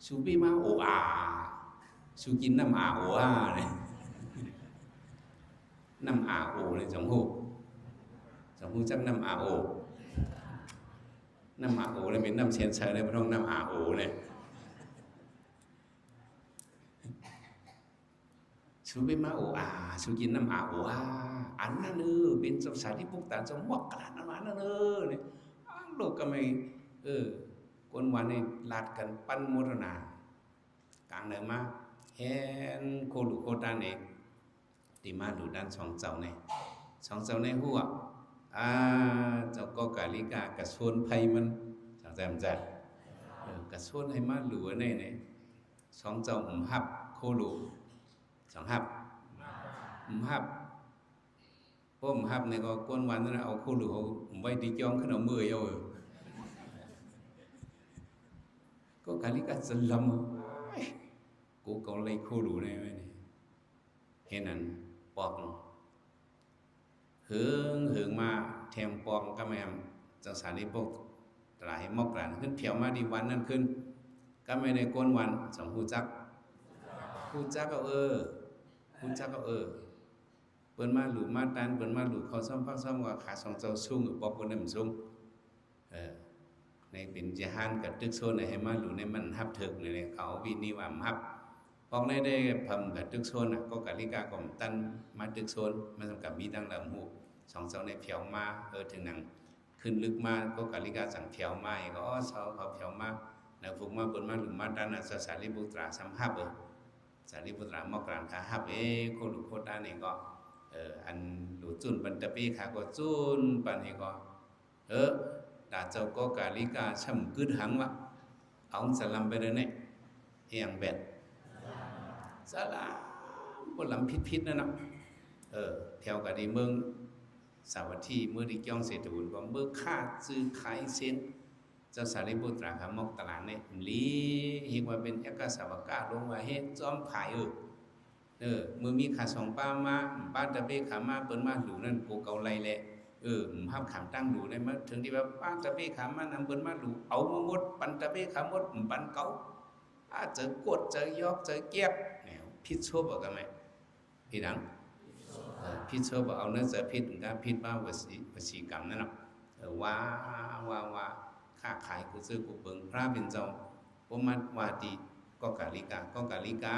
ชูปีมาโออาชูกินน้ำอาโออาเนี่ยน้ำอาโอเนี่ยสองหูจักน้ำอาโอน้ำอาโอเนี่ยเป็นน้ำเชียนเชยเนี่ยไม่ต้องน้ำอาโอเนี่ยชูปีมาโออาชูกินน้ำอาโออาอันนั้นเป็นสมสารที่พวกตาจงมอกกระดานนั้นเนี่ยโลกก็ไม่คนวันนี้ลาดกันปั้นมรณากลางเดินมาเห็นโคดุโคตาเนี่ยตีมาดูด้านสองเจ้าในหัวเจ้าก็กาลิกากระชวนไพมันสังใจมันจัดกระชวนให้มาหลัวเนี่ยสองเจ้าหับโคดุสองหับหับพวกหับเนี่ยก็ก้นวันนั้นเอาโคดุเอาไว้ดีจ้องขึ้นเอามือเอาก็กาลิกาจะลำกูเกาเลยโคดูได้ไหมเนี่ยเห็นนั้นปอกหึงมาแทงปองก็แม่จังสารนี้พวกตรายมอกหลานขึ้นเพียวมาดีวันนั้นขึ้นก็ไม่ได้ก้นวันสองหูจักก็หูจักก็เปิ้นมาหลูมาตันเปิ้นมาหลูเขาซ่อมพักซ่อมว่าขาสองเจ้าซุ่งหรือปอกคนนั้นซุ่งในเป็นจะหันกับตึกโซนให้มาหลูในมันฮับถึกเนี่ยเขาวินิวามฮับพองได้พำกับตึกโซนก็กาลิกากล่อมตั้นมาตึกโซนมันสำกับมีดังลำหูสองเจ้าในเพียวมาถึงหนังขึ้นลึกมาก็กาลิกาสั่งเพียวมาก็เจ้าเขาเพียวมาแล้วฝึกมาบนมาหลุมมาตันสารีบุตราสัมฮับสารีบุตรามอกลางขาฮับโคดุโคตาเนี่ยก็อันหลุจุนปันตะปีขาก็จุนปันนี่ก็ตาเจ้าก็กาลิกาช่ำกึดหังวะเอาสลัมไปเลยเนี่ยเอียงเบ็ดสลามบนลำพิษนั่นนะแถวกับดีเมืองสาวัตถีเมื่อดีจ้องเศรษฐบุญว่าเมื่อฆ่าซื้อขายเส้นเจ้าสารีบุตรขามอกตลาดเนี่ยลีเห็นว่าเป็นเอกสาวกาลงมาเฮ็ดจอมขายมือมีขาสองป้ามาป้าตะเบขามาเปิ้นมาหลูนั่นโกเกาไรแหละห้ามขามตั้งหลูได้มั้ยถึงที่ว่าป้าตะเบขามานำเปิ้นมาหลูเอามาหมดปันตะเบขามหมดปันเกาเจอกดเจอยอกเจอเก็บแนวพิษโชบกันไหมพี่ดังพิษโชบเอาเนื้อเจอพิษก็พิษว่าวสีกรรมนั่นน่ะว่าค้าขายกูซื้อกูเบิ่งพระเป็นเจ้าบ่มัดว่าดีก็กาลิกา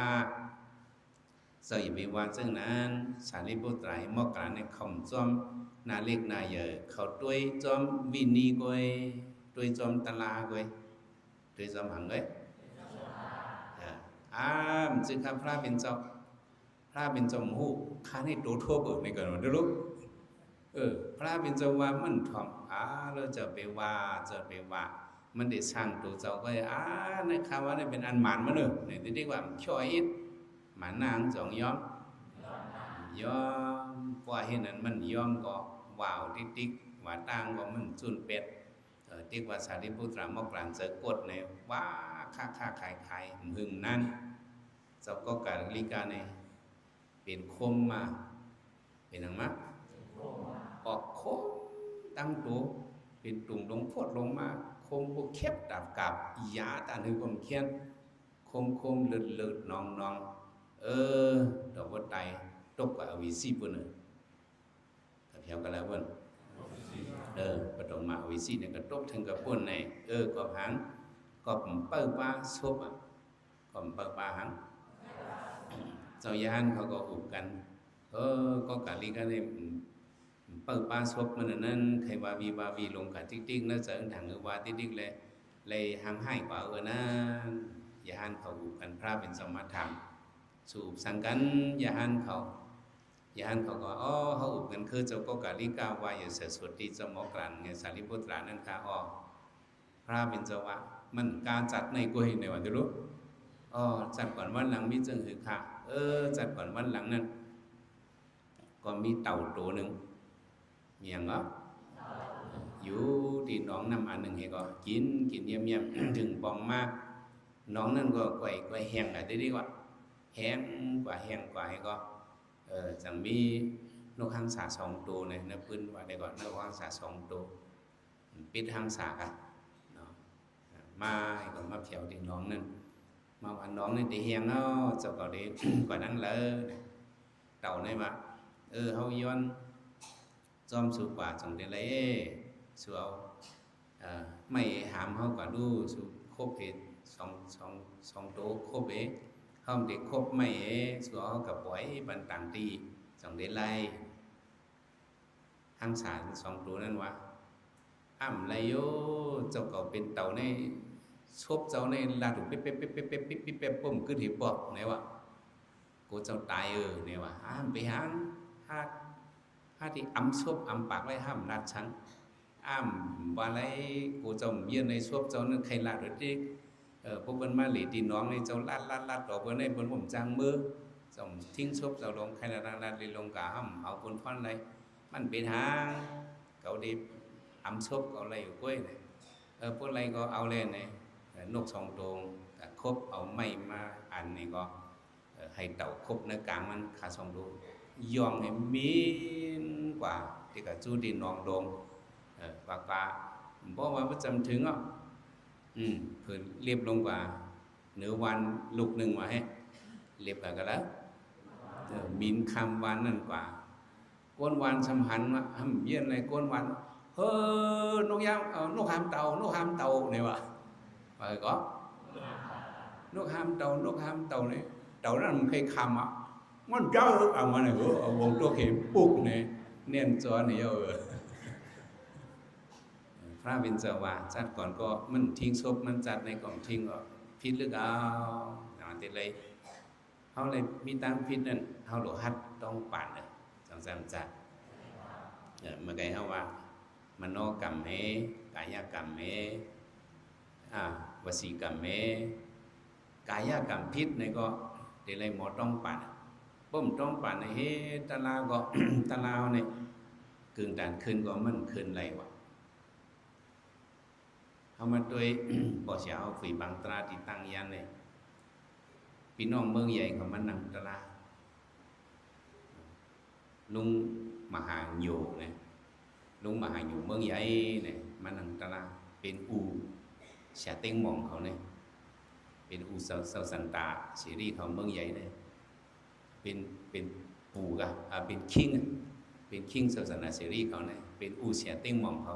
เสียไปว่าซึ่งนั้นสารีบุตรมอกกลางในคำจอมนาเล็กนาใหญ่เขาด้วยจอมวินีกวย tôi dòm ta la quay tôi dòm hằng ấy mình sẽ khám phá bên trongพระเป็นจอมหูข้าให้โตทั่วเบิกในกันวันเดียวลูกพระเป็นจอมว่ามันถ่อมเราจะไปว่ามันได้สร้างตัวเจ้าก็ในคำว่านี่เป็นอันหมานมาเนอะเนี่ยที่เรียกว่าช่วยอิดหมานนางสองย้อมเพราะเห็นนั้นมันย้อมก็ว่าวติ๊กว่าต่างก็มันจุนเป็ดติ๊กว่าสารีปุตรามกลางเจอกดเนี่ยว่าค่าขายหึงนั้นเจ้าก็การลิกาในเป็นคมมาเป็นอย่างมั้งออกคมตั้งตัวเป็นตุ่มลงพดลงมาคมพวกแคบดับกับยาตาหนึ่งผมเขียนคมเลือดนองดอกวัดไตตกกับอวิสีปุ่นถ้าเพียวกันแล้วปุ่นปฐมมาอวิสีเนี่ยก็ตกถึงกับปุ่นในก็หังก็ผมเปิดว่าซบก็ผมเปิดว่าหังเจ้ายานเขาก็อุบกันก็กะลีกันเนี่ยเปิดป้าซบมันนั้นใครว่าวีลงกับติ๊กน่าจะถังว่าติ๊กเลยทำให้กว่านะยานเขาอุบกันพระเป็นสมถะสูบสังกันยานเขาก็เขาอุบกันคือเจ้าก็กะลีกาวายเสสุติเจ้าหมอกลั่นเนี่ยสารีปุตรานั่นค่ะพระเป็นเจ้าวะมันการจัดในกุยในวันที่รู้จัดก่อนวันหลังมีจึงหือค่ะจัดก่อนวันหลังนั้นก็มีเต่าตัวหนึ่งมีอย่างก็อยู่ที่น้องน้ำอันหนึ่งเห็นก็กินเยี่ยมถึงปองมากน้องนั่นก็ไกวแห้งอะไรได้ดีกว่าแห้งกว่าให้ก็จังมีนกหางสาสองตัวในพื้นว่าได้ก่อนนกหางสาสองตัวปิดหางสากันมาให้ก็มาเที่ยวที่น้องนั่นมาวันน้องนี่ตีเฮียงเจ้าก็ดีกว่านั้นเลยเต่านี่มาเฮาย้อนจอมสุกว่าจังได้เลยสู่เอาไม่หามเฮากว่าดูสู่คบเห็ดสองโตคบเฮาเด็กคบไม่สู่เอากับปล่อยบันต่างตีจังได้ไล่หางสารสองตัวนั้นว่าไรโยเจ้าก็เป็นเต่าในชบเจ้าในลาดุเป๊ะปุ่มขึ้นหิบบอกไหนวะกูเจ้าตายเนี่ยวะไปหางห้าที่ชบปากไว้ห้ามรัดชังว่าไรกูเจ้าเยี่ยในชบเจ้านั่นใครลาดุดิพวกเปิ้นมาหลีตีน้องในเจ้าลัดต่อเปิ้นในเปิ้นผมจางมือส่งทิ้งชบเจ้าลงใครลัดลีลงกะห้ามเอาคนฟันไรมันเป็นหางเขาดีชบเอาอะไรอยู่ก้อยเนี่ยพวกอะไรก็เอาเล่นเนี่ยนกสองตัวคบเอาไม้มาอันนี้ก็ให้เต่าคบในกลางมันขาสองตัวย่องให้มีนกว่าที่กับจูดินนองดงกว่าบอกว่าประจำถึงเพื่อเรียบลงกว่าเนื้อวันลูกหนึ่งมาให้เรียบกันแล้วมินคำวันนั่นกว่าก้นวันสำคัญว่าเยี่ยนในก้นวันนกยามนกหามเต่เนี่ยวะphải có nước ham tàu này tàu nó làm cây khăm á ngon cháu mà này ở vùng chỗ hiểm buộc này nên cho nàyพระวินเจว่าจัดก่อนก็มันทิ้งศพมันจัดในกล่องทิ้งก็พิษหรือเอาอย่างนี้เลยเขาเลยมีตามพิษนั่นเขาหลวหัดต้องปั่นเลยจังจัดเมื่อไงเขาว่ามโนกรรมเมกายกรรมเมวสีกรรมเมกายกรรมพิษในก็เดี๋ยวเลยหมอต้องปั่นปุ่มต้องปั่นในเฮตะลาก็ ตะลาวเนี่ยกึ่งด่านคืนก็มันคืนไรวะเขามาด้วย บ่เสียเอาฝีบางตราที่ตั้งยันเลยพี่น้องเมืองใหญ่เขามันนั่งตะลาลุงมหาโยเนี่ยลุงมหาโยเมืองใหญ่เนี่ยมันนั่งตะลาเป็นอูเสียเต็งมองเขาเนี่ยเป็นอูเซาสันตาซีรีส์เขาเมืองใหญ่เนี่ยเป็นปูกะเป็นคิงเซาสันตาซีรีส์เขาเนี่ยเป็นอูเสียเต็งมองเขา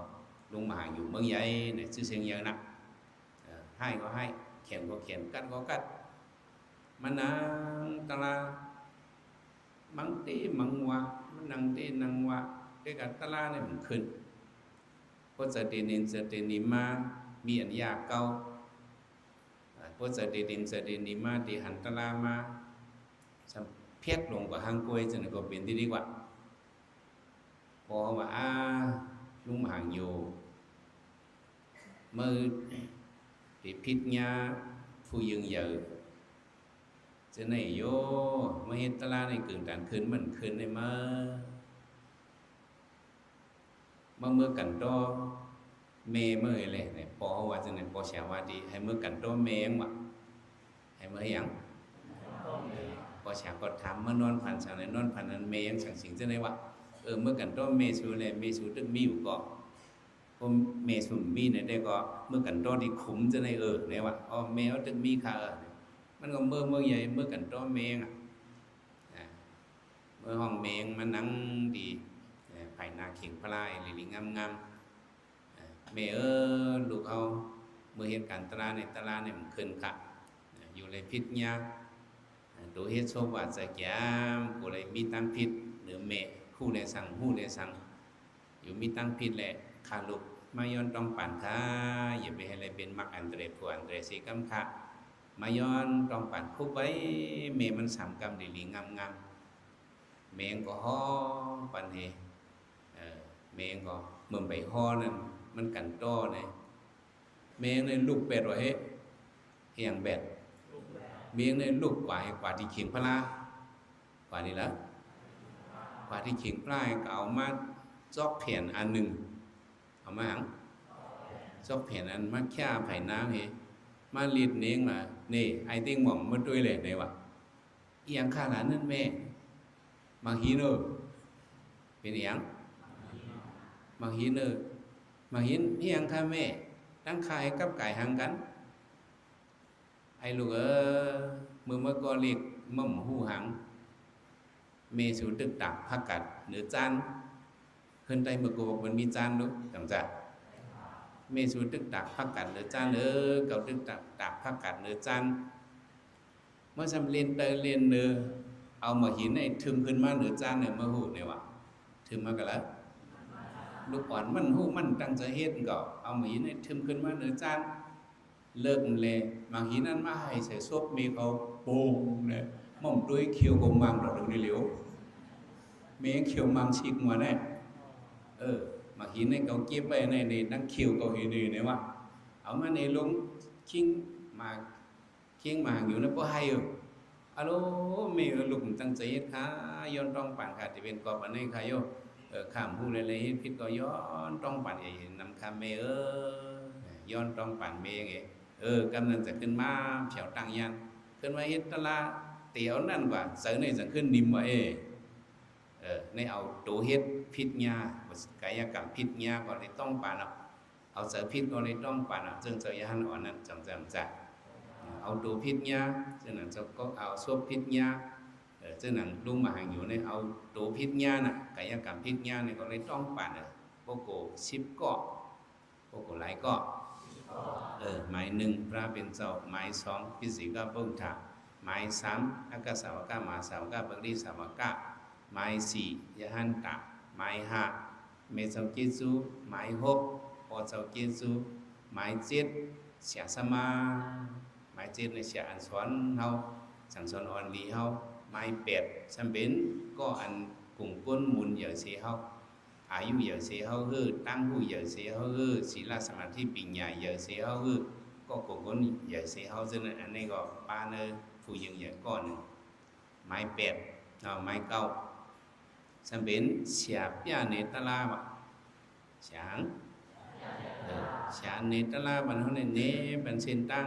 ลุงมาหาอยู่เมืองใหญ่เนี่ยชื่อเสียงเยอะนะให้ก็ให้เขียนก็เขียนกัดก็กัดมันนั่งตะลามังตีมังวะมันนั่งตีนังวะด้วยกันตะลาเนี่ยมันขึ้นป พุทธเดนินเสเดนิมามีอันยากเก่าพุทธเดนินเสเดนิมาที่หันตลามาเพียกลงกว่าหังกวยจนก็เป็นที่ดีกว่าพอว่าลุงห่างอยู่มือที่พิษญาผู้ยืงเยอะจะไหนโยมาเฮ็ดตลาดในกึ่งด่านคืนมันคืนในมาเมื่อกันโตเมเมื่อเลยเนี่ยพอว่าจะเนี่ยพอแชร์ว่าดีให้เมื่อกันโตเมงว่ะให้เมื่อยังพอแชร์ก็ทำเมื่อนอนพันสั่งในนอนพันนั้นเมยังสั่งสิ่งจะไหนวะเมื่อกันโตเมสูเลยเมสูตึกมีอยู่ก็พอเมสูมีเนี่ยได้ก็เมื่อกันโตที่คุ้มจะไหนเนี่ยวะเมเอาตึกมีค่ะมันก็เมื่อใหญ่เมื่อกันโตเมงเมื่อห้องเมงมันนั่งดีภายนาเข่งพลายลิงงามเมลูกเอาเมื่อเหตุการณ์ตลาเนี่ยมันขึ้นค่ะอยู่เลยพิษญาตัวเฮ็ดโชว์ว่าจะแก่กูเลยมีตั้งพิษหรือเมคู่เลยสั่งหู้เลยสั่งอยู่มีตั้งพิษแหละขาลูกมาย้อนต้องปั่นค่ะอย่าไปให้อะไรเป็นมักอันเตรผู้อันเตรสีกัมค่ะมาย้อนต้องปั่นคุบไว้เมมัน3 กำดีลิงงามเมงก็ฮ้อปั่นเฮเมงก็เมื่อไปฮ้อนั่นมันกันต้อเนี่ยเมงในลูกเป็ดว่าเฮ้เฮียงแบดเมงในลูกกว่าที่เขียงพลากว่านี่ละกว่าที่เขียงพลาก็เอามาจอกแผ่นอันหนึ่งเอามาหังจอกแผ่นอันมาแค่ไผ่น้ำเฮมาลีดเน้งมานี่ไอติ้งหม่อมมาด้วยเลยเนี่ยวะเอียงข้าหลานนั่นแม่มาฮีเนอร์เป็นเอียงมาฮีเนอร์มาหินเฮียงข้าแม่ตั้งขายกับไก่หังกันไอ้ลูกมือเมื่อก็เรียกม่มหูหังเมสูตึกตักพักกัดเหนือจานขึ้นใจมือกูบอกมันมีจานด้วยจำจ้ะเมสูตึกตักพักกัดเหนือจานเก่าตึกตักพักกัดเหนือจานเมื่อจำเรียนเรียนเนื้อเอามาหินไอ้ทึมขึ้นมาเหนือจานเนี่ยมาหูเนี่ยวะทึมมากันแล้วลูกอ่อนมันหูมันตั้งใจเฮ็ดก็เอามาหินให้ทึมขึ้นมาเหนือจานเลิกเลยมาหินนั้นมาให้ใส่ซบมีเขาโป่งเนี่ยม่อมด้วยเขียวกบมังดอกเหลียวเมฆเขียวมังชิกมาเนี่ยมาหินให้เขาเก็บไว้ในนั่งเขียวเขาเห็นดีเนี่ยวะเอามาในลงคิงมาอยู่นะบ่ให้อะโลเมฆลูกตั้งใจเฮ็ดค่ะย้อนต้องปั่นค่ะที่เป็นกอบอันนี้ค่ะโยข้ามผู้เลยเฮ็ดผิดก็ย้อนต้องปั่นเองนำคำเมย้อนต้องปั่นเมงกำลังจะขึ้นมาแถวตั้งยันขึ้นมาเฮ็ดตลาดเตี๋ยวนั่นกว่าเสือในจะขึ้นนิมว่าในเอาตัวเฮ็ดพิษญากายกรรมพิษญาก็เลยต้องปั่นเอาเสือพิษก็เลยต้องปั่นจึงเสือยหันอ่อนนั้นจังจะเอาตัวพิษญาจึงนั้นจะก็เอาซวบพิษญาจึงนั้นลุงมาหังอยู่ในเอาตัวพิษญาน่ะกายกรรมพิษญาเนี่ยก็เลยต้องปั่นโปโก10 เกาะโปโกหลายเกาะหมาย1พระเป็นเจ้าหมาย2พิสิกาปุถถะหมาย3อากาสาวกะมหาสาวกะปริสาวกะหมาย4ยหันตะหมาย5เมเจ้าจิสุหมาย6ปอเจ้าจิสุหมาย7เสียสมาหมาย7ในเสียอันสอนเฮาสั่งสอนอ่อนลีเฮาหมาย8ซั่นเป็นก็อันกุ่งก้นมุนเหยอเสียเฮาอายุเหยอเสียเฮาตั้งหูเหยอเสียเฮาศีลสมาธิปัญญาเหยอเสียเฮาก็กุ่งก้นเหยอเสียเฮาซึ่งอันนี้ก็ปาเนผู้ยังเหยอก้อนหมาย8หมาย9ซั่นเป็นเสียเปียในตลาดเสียงเสียในตลาดบันเฮาในบันเส้นตั้ง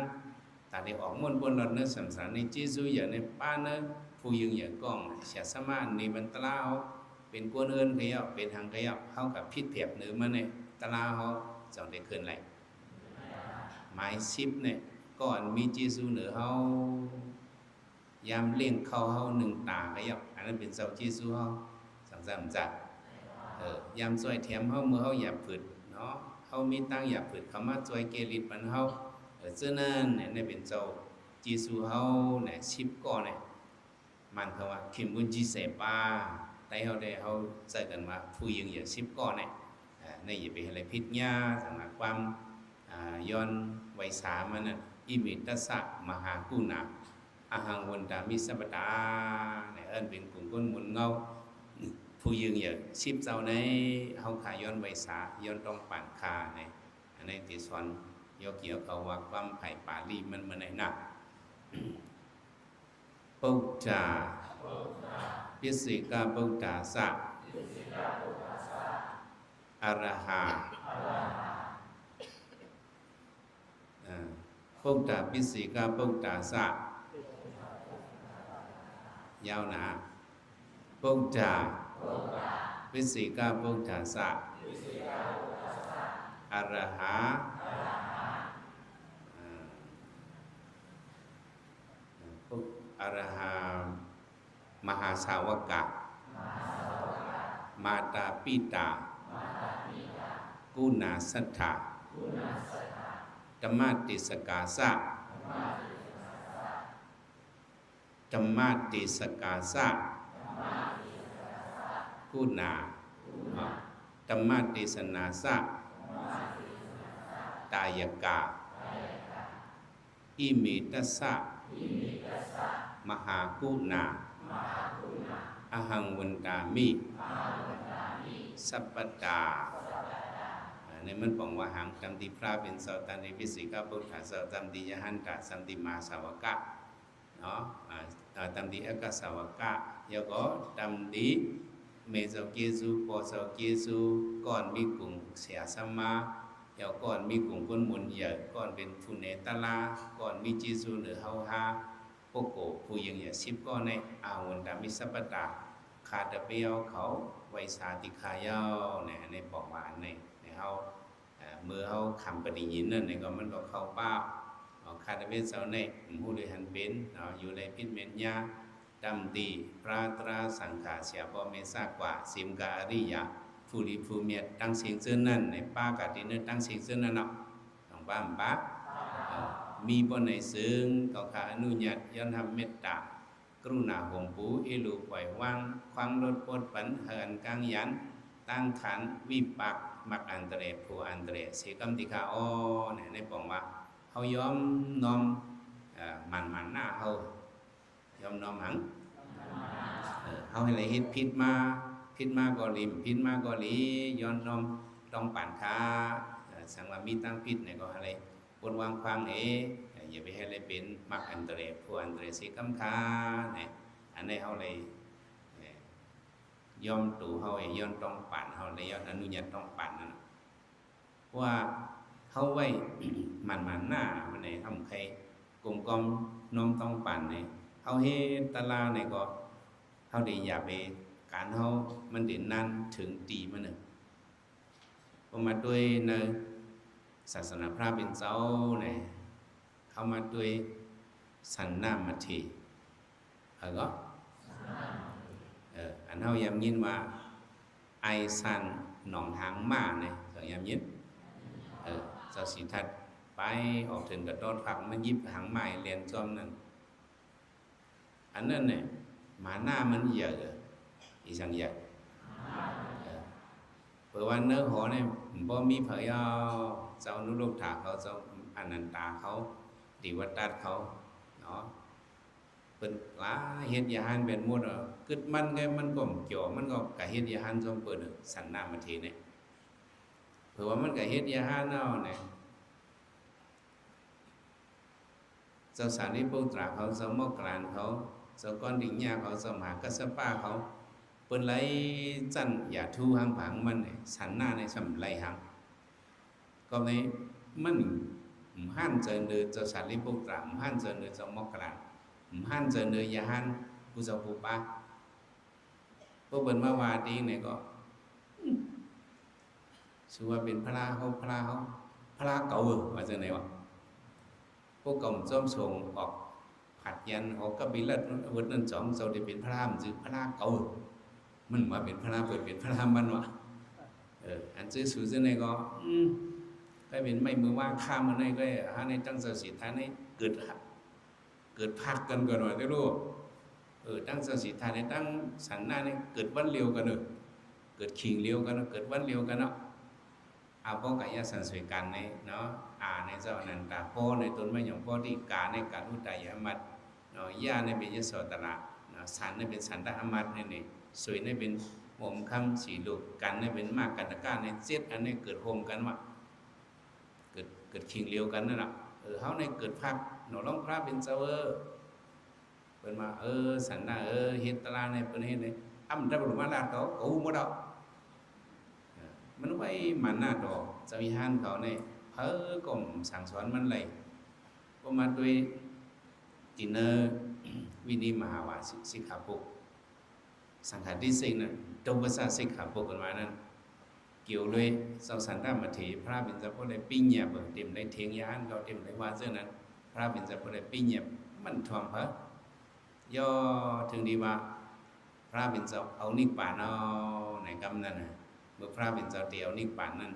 ตาได้ออกมนต์บนรถเนื้อสัมสารในจีซูอย่างในป้าเนื้อผู้ยังอย่างกล้องเสียสมาในบรรตลาเขาเป็นกวนเอิญขยับเป็นทางขยับเข้ากับพิษเพียบเนื้อมาในตลาเขาจังได้ขึ้นไหลหมาย10เนี่ยก่อนมีจีซูเหนือเขายามเลี้ยงเข้าเขา1 ตาขยับอันนั้นเป็นเสาจีซูเขาสังสรรค์จักยามช่วยแถมเขาเมื่อเขาหยาบผืดเนาะเขามีตั้งหยาบผืดเขามาช่วยเกลิดมันเขาเจ้านั่นเนี่ยเป็นเจ้าจีซูเฮาเนี่ย10 ก่อเนี่ยมันเขาว่าขิมบุญจีเสปาได้เฮาเจอกันมาผู้ยิงอย่าง10 ก่อเนี่ย ในอย่าไปอะไรพิษญาสำหรับความย้อนไวยสามันน่ะอิมิตัสสะมหากุณาอาหังวันตามิสัปตาเนี่ยเป็นกลุ่มก้นมุนเงาผู้ยืนอย่างชิบเจ้าในเฮาขาย้อนไวยสาย้อนต้องป่านคาในอันนี้ติสอนยกเกี่ยวกับว่าความไผ่ป่าลีมันเหมือนไหนนะปุจจาปิสิกาปุจจาสะอรหาปุจจาปิสิกาปุจจาสะยาวนะปุจจาปิสิกาปุจจาสะอรหาอรหามหาสาวกะมาตาปิตากุณาสัทธาธรรมติสกาสะธรรมติสกาสะกุณาธรรมติสนาสะตายกาอิมิตัสสะมหากุณาอหังวันตามิสัพพตาในมันปองว่าหังจำติพระเป็นเสาตันในพิสิกาพุทธะเสาจำติยหันตะสัมติมาสาวกะเนาะจำติเอกสาวกะยก็จำติเมเจ้าเกซูปอเจ้าเกซูก่อนมีกลุ่มเสียสมาเดี๋ยวก่อนมีกลุ่มคนหมุนใหญ่ก่อนเป็นผู้เนตลาก่อนมีเจซูหรือเฮาฮาพวกโกผู้ยังอย่าชิบก็ในอาวันดามิสัปตาขาดเปียวเขาไวสาติขายาวเนี่ยในปอกหวานในเฮาเมื่อเฮาคำปฏิญินนั่นในก็มันก็เข้าเป้าคาดเวสเสาในผู้โดยหันเป็นอยู่ในพิษเมญญาดำตีพระตราสังขาเสียบ่เมษากว่าสิมกาอริยะผู้ริผู้เมียตั้งเสียงเสื้อนั่นในป้ากาดินตั้งเสียงเสื้อนั่นเนาะของป้าป้ามีบ่ในซึ่งก็ขาอนุญาตย้อนทำเมตตากรุณาหงปูอิลูปล่อยวางควังลดปดปันเหินกลางยันตั้งขันวิปักมักอันเตรผู้อันเตรเสกัมติคาอ้อเนี่ยในปองว่าเขายอมน้อมมันหน้าเขายอมน้อมหังเขาให้อะไรฮิตพิษมาก็ริมพิษมาก็ลีย้อนน้อมต้องป่านค้าสังวามีตั้งพิษเนี่ยก็อะไรปนวางควางอย่าไปให้อะไรเป็นมักอันเตรผู้อันเตรเสกัมคาเนี่ยอันนี้เขาเลยยอมตู่เขาย้อนต้องปั่นเขาเลยย้อนอนุญาตต้องปั่นนั่นว่าเขาไว้มันหน้ามันไหนทำใครกลมกลมน้อมต้องปั่นเนี่ยเขาเฮตลาเนี่ยก็เขาได้อย่าไปการเขามันเด่นนั่นถึงตีมันหนึ่งพอมาด้วยในศาสนาพระเป็นเจ้าเนี่ยเขามาด้วยสันนามัทีก็อันเฮายำยินว่าไอซันหนองหางมาเนี่ยก็ยำยินเจ้าสิทัดไปออกถึงกระโดดผักมันยิบหางไม้เรียนจอมนั่นอันนั้นเนี่ยหมาหน้ามันเยอะอีสังเยอะเพราะว่าเนื้อหอเนี่ยบ่มีเผยเจ้านุโลกถาเขาเจ้าอนันตาเขาติวัตตัดเขาเนาะเป็นว่าเฮ็ดยาหันเป็นหมดกึดมันไงมันก็เกี่ยวมันก็กะเฮ็ดยาหันจอมเปิดสันนามาทีเนี่ยเผื่อว่ามันกะเฮ็ดยาหันเอาเนี่ยเจ้าสารีปุตระเขาเจ้ามกรานเขาเจ้าก้อนดิ่งยาเขาเจ้ามหากัสสปะเขาเปิ้นไหลจันอย่าทูหังผังมันเนี่ยสันหน้าในสำไหลหังก็ในมันหันเจริญเจ้าสารีปุตระหันเจริญเจ้ามกรานหันเจริญยาหันผู้เจ้าผู้ป้าพวกเปิ้นมาวาดีเนี่ยก็ชื่อว่าเป็นพระเขาพระเก่าว่าจังไหนวะพวกกองจ้อมส่งออกผัดยันเขาก็บิลัดวุฒินั่นสองเราได้เป็นพระมันจือพระเก่ามันมาเป็นพระเปิดเป็นพระมันวะอันจื้อสูจังไหนก็ก็เป็นไม่มือว่าข้ามมันได้ก็หาในตั้งสติฐานให้เกิดพักกันก่อนหน่อยได้รู้ตั้งสติฐานในตั้งสันหน้าเนี่ยเกิดวันเลียวกันเกิดขิงเลียวกันเกิดวันเลียวกันเนาะ อาโปกายสันสวยกันในเนาะในเจ้านันตาโปในตนไม่หยองโปที่กาในการอุตายามัดเนาะยาในเป็นยโสตระเนาะสันในเป็นสันตามัดนี่สวยในเป็นหมคำสีลูกกันในเป็นมากกันตะก้าในเจ็ดอันนี้เกิดโฮมกันว่าเกิดคิงเลี้ยวกันนั่นแหละเขาในเกิดพักหนูร้องพระเป็นเจ้าเป็นมาสันนาเฮ็ดตารางในเป็นเฮ็ดเลยได้บรรลุมาลาเขากูหมดแล้วมันไว้มันหน้าดอกจะมีฮันเขาในกลมสั่งสอนมันเลยก็มาด้วยอินเนอร์วินิมหาวาสิกขาปุกสังขารที่สิ่งนั้นตรงภาษาสิกขาปุกกันมานั้นเกี่ยวเลยสองสันตามถีพระบิณฑพได้ปิ้งเหยียบเต็มได้เทียงยานเขาเต็มได้ว่าเสื้อนั้นพระบิณฑพได้ปิ้งเหยียบมันทอมย่อถึงดีว่าพระเป็นเจ้าเอานิพพานเอาในกำนั้นเมื่อพระเป็นเจ้าเดียวนิพพานนั้น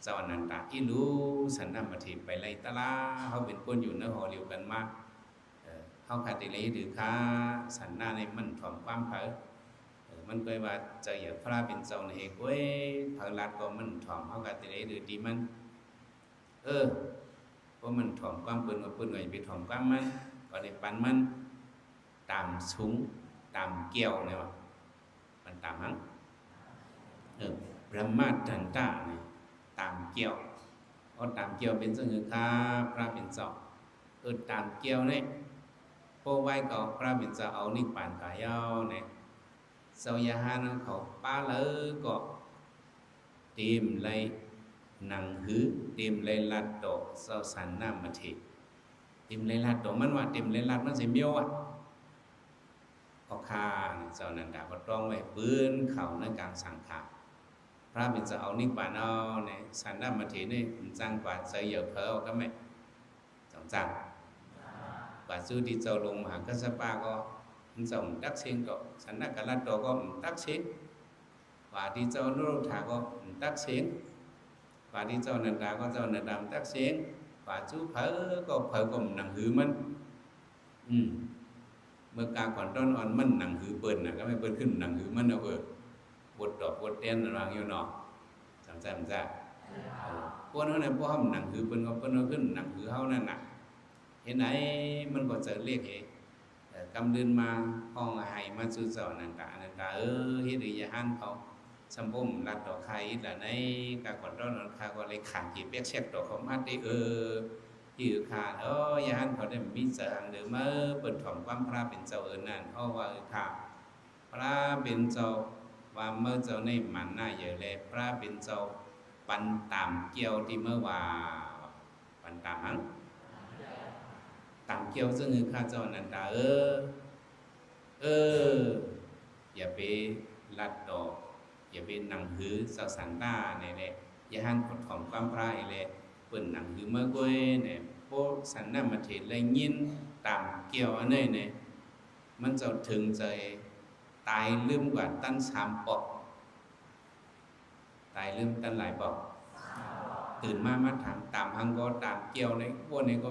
เจ้าอนันตาอีรู้สันนามถีไปไล่ตะลาเขาเป็นคนอยู่เนื้อหอเดียวกันมากเขาขาดติเลยหรือค้าสันนาในมันถ่อมความมันเคยว่าเจออย่างพระเป็นเจ้าในเอกเว้ยพระลัดก็มันถ่อมเขาขาดติเลยหรือดีมันเพราะมันถ่อมความเปิ้นกับเปิ้นก็อย่าไปถ่อมความมันก็ได้ปันมันตามสูงตามเกี่ยวเนี่ยวะมันตามหังพระมาจันตาเนี่ยตามเกี่ยวเอาตามเกี่ยวเป็นสิ่งคือข้าพระเป็นเจ้าตามเกี่ยวเนี่ยพวกไว้ก็พระเป็นเจ้าเอานิพพานกายเอาเนี่ยเสวยาหานเขาป้าเลยก็เตรียมเลยหนังหือเตรียมเลยลัดดอกเสาสันน้ำมาเทเตรียมเลยลัดดอกมันว่าเตรียมเลยลัดมันสิเมียวคาเจ้านันดาก็ต้องไว้ปืนเข่าในกลางสังขารพระเป็นจะเอานิพพานเอาเนี่ยสันดามาถีนี่จังกว่าใจเหยอะเพอก็ไม่จังกว่าสู้ที่เจ้าลงมหากัสสปะก็มันส่งดักเชงก็สันดากลัดโตก็ดักเชงกว่าที่เจ้านุรุธาก็ดักเชงกว่าที่เจ้านันดาก็เจ้านันดามดักเชงกว่าสู้เพอก็เพอก็หนังหือมันเมื่อกาก่อนต้นอ่อนมันหนังหือเปิ้นก็ไม่เปิ้นขึ้นหนังหือมันบดดอกบดเต้นวางอยู่เนาะจำจ้าพวกนั้นเนี่ยพวกเขาหนังหือเปิ้นก็เปิ้นขึ้นหนังหือเฮานั่นน่ะเห็นไหนมันก็จะเรียกกำเดินมาห้องไห้มาสู่เจ้านันตาเฮ็ดอีหยังเขาสัมพมรัดดอกไข่ล่ะในกาก่อนต้นอ่อนคาก็เลยขังกี่เปียกเช็ดดอกของมัดได้ยือขาดยานเขาได้มีเสางเดิมมาเปิดถ่อมความพระเป็นเจ้านั่นเพราะว่าขาพระเป็นเจ้าว่าเมื่อเจ้าในมันหน้าเยอะเลยพระเป็นเจ้าปันตามเกี่ยวที่เมื่อว่าปันตามหังตามเกี่ยวซึ่งคือข้าเจ้านันตาอย่าไปลัดดอกอย่าไปหนังหือเสาสันตาเนี่ยแหละอย่าหันกดถ่อมความพระเลยเปิดหนังหือเมื่อก้อยเนี่ยพวกสันน้ำมาเทศเลยยินตามเกี่ยวอันนี้เนี่ยมันจะถึงใจตายลืมกว่าตั้น3 ปอกตายลืมตั้นหลายปอกตื่นมาถามตามหังก็ตามเกี่ยวในพวกนี้ก็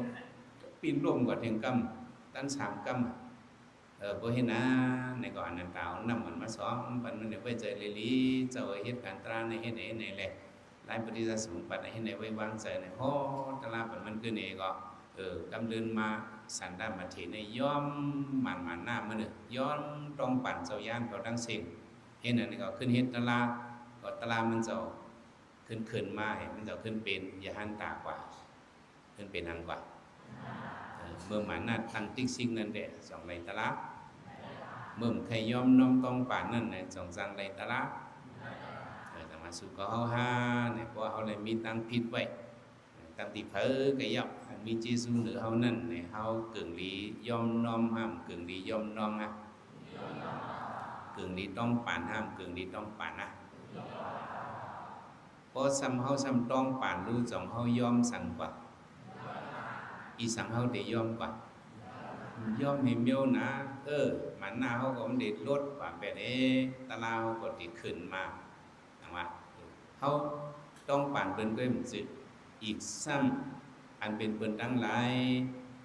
ปีนร่มกว่าเทียงกำตั้น3 กำพวกเห็นนะในก่อนนั้นเต่านำมันมาซ้อมปันมันไว้ใจเลยลีเจ้าเหตุการณ์ตราในเหตุไหนแหละหลายปฏิสัสมุปปัฏให้ในไว้วางใจในโอ้ตลาดมันคือเนี่ยก็กำเดินมาสันดามาเทในย้อมมันหน้ามันเนี่ยย้อมตรงปั่นเจ้าย่านเขาดังเสียงเห็นอันนี้ก็ขึ้นเฮ็ดตลาดก็ตลาดมันจะขึ้นมาเห็นมันจะขึ้นเป็นอย่าหันตากว่าขึ้นเป็นหันกว่าเมื่อมันหน้าตั้งติ๊กซิงนั่นแหละ2 ไรตลาดเมื่อใครย้อมน้องตรงปั่นนั่นเนี่ย2 สังไรตลาดสุก็เฮาหาเนี่ยเพราะเฮาเลยมีตั้งผิดไว้ตั้งที่เผอก็ยับมีจีซูหรือเฮานั่นเนี่ยเฮากึ่งลียอมน้อมห้ามกึ่งลียอมน้อมกึ่งลีต้องป่านห้ามกึ่งลีต้องป่านเพราะซ้ำเฮาซ้ำต้องป่านรู้จ่องเฮายอมสั่งกว่าอีสังเฮาได้ยอมกว่ายอมให้เมียวนะมันหน้าเฮาก็มันได้ลดกว่าแบบตะลาเฮาก็ติขึ้นมาว่าเขาต้องปั่นเป็นด้วยมันสึกอีกซ้ำอันเป็นเปิ้นตั้งหลาย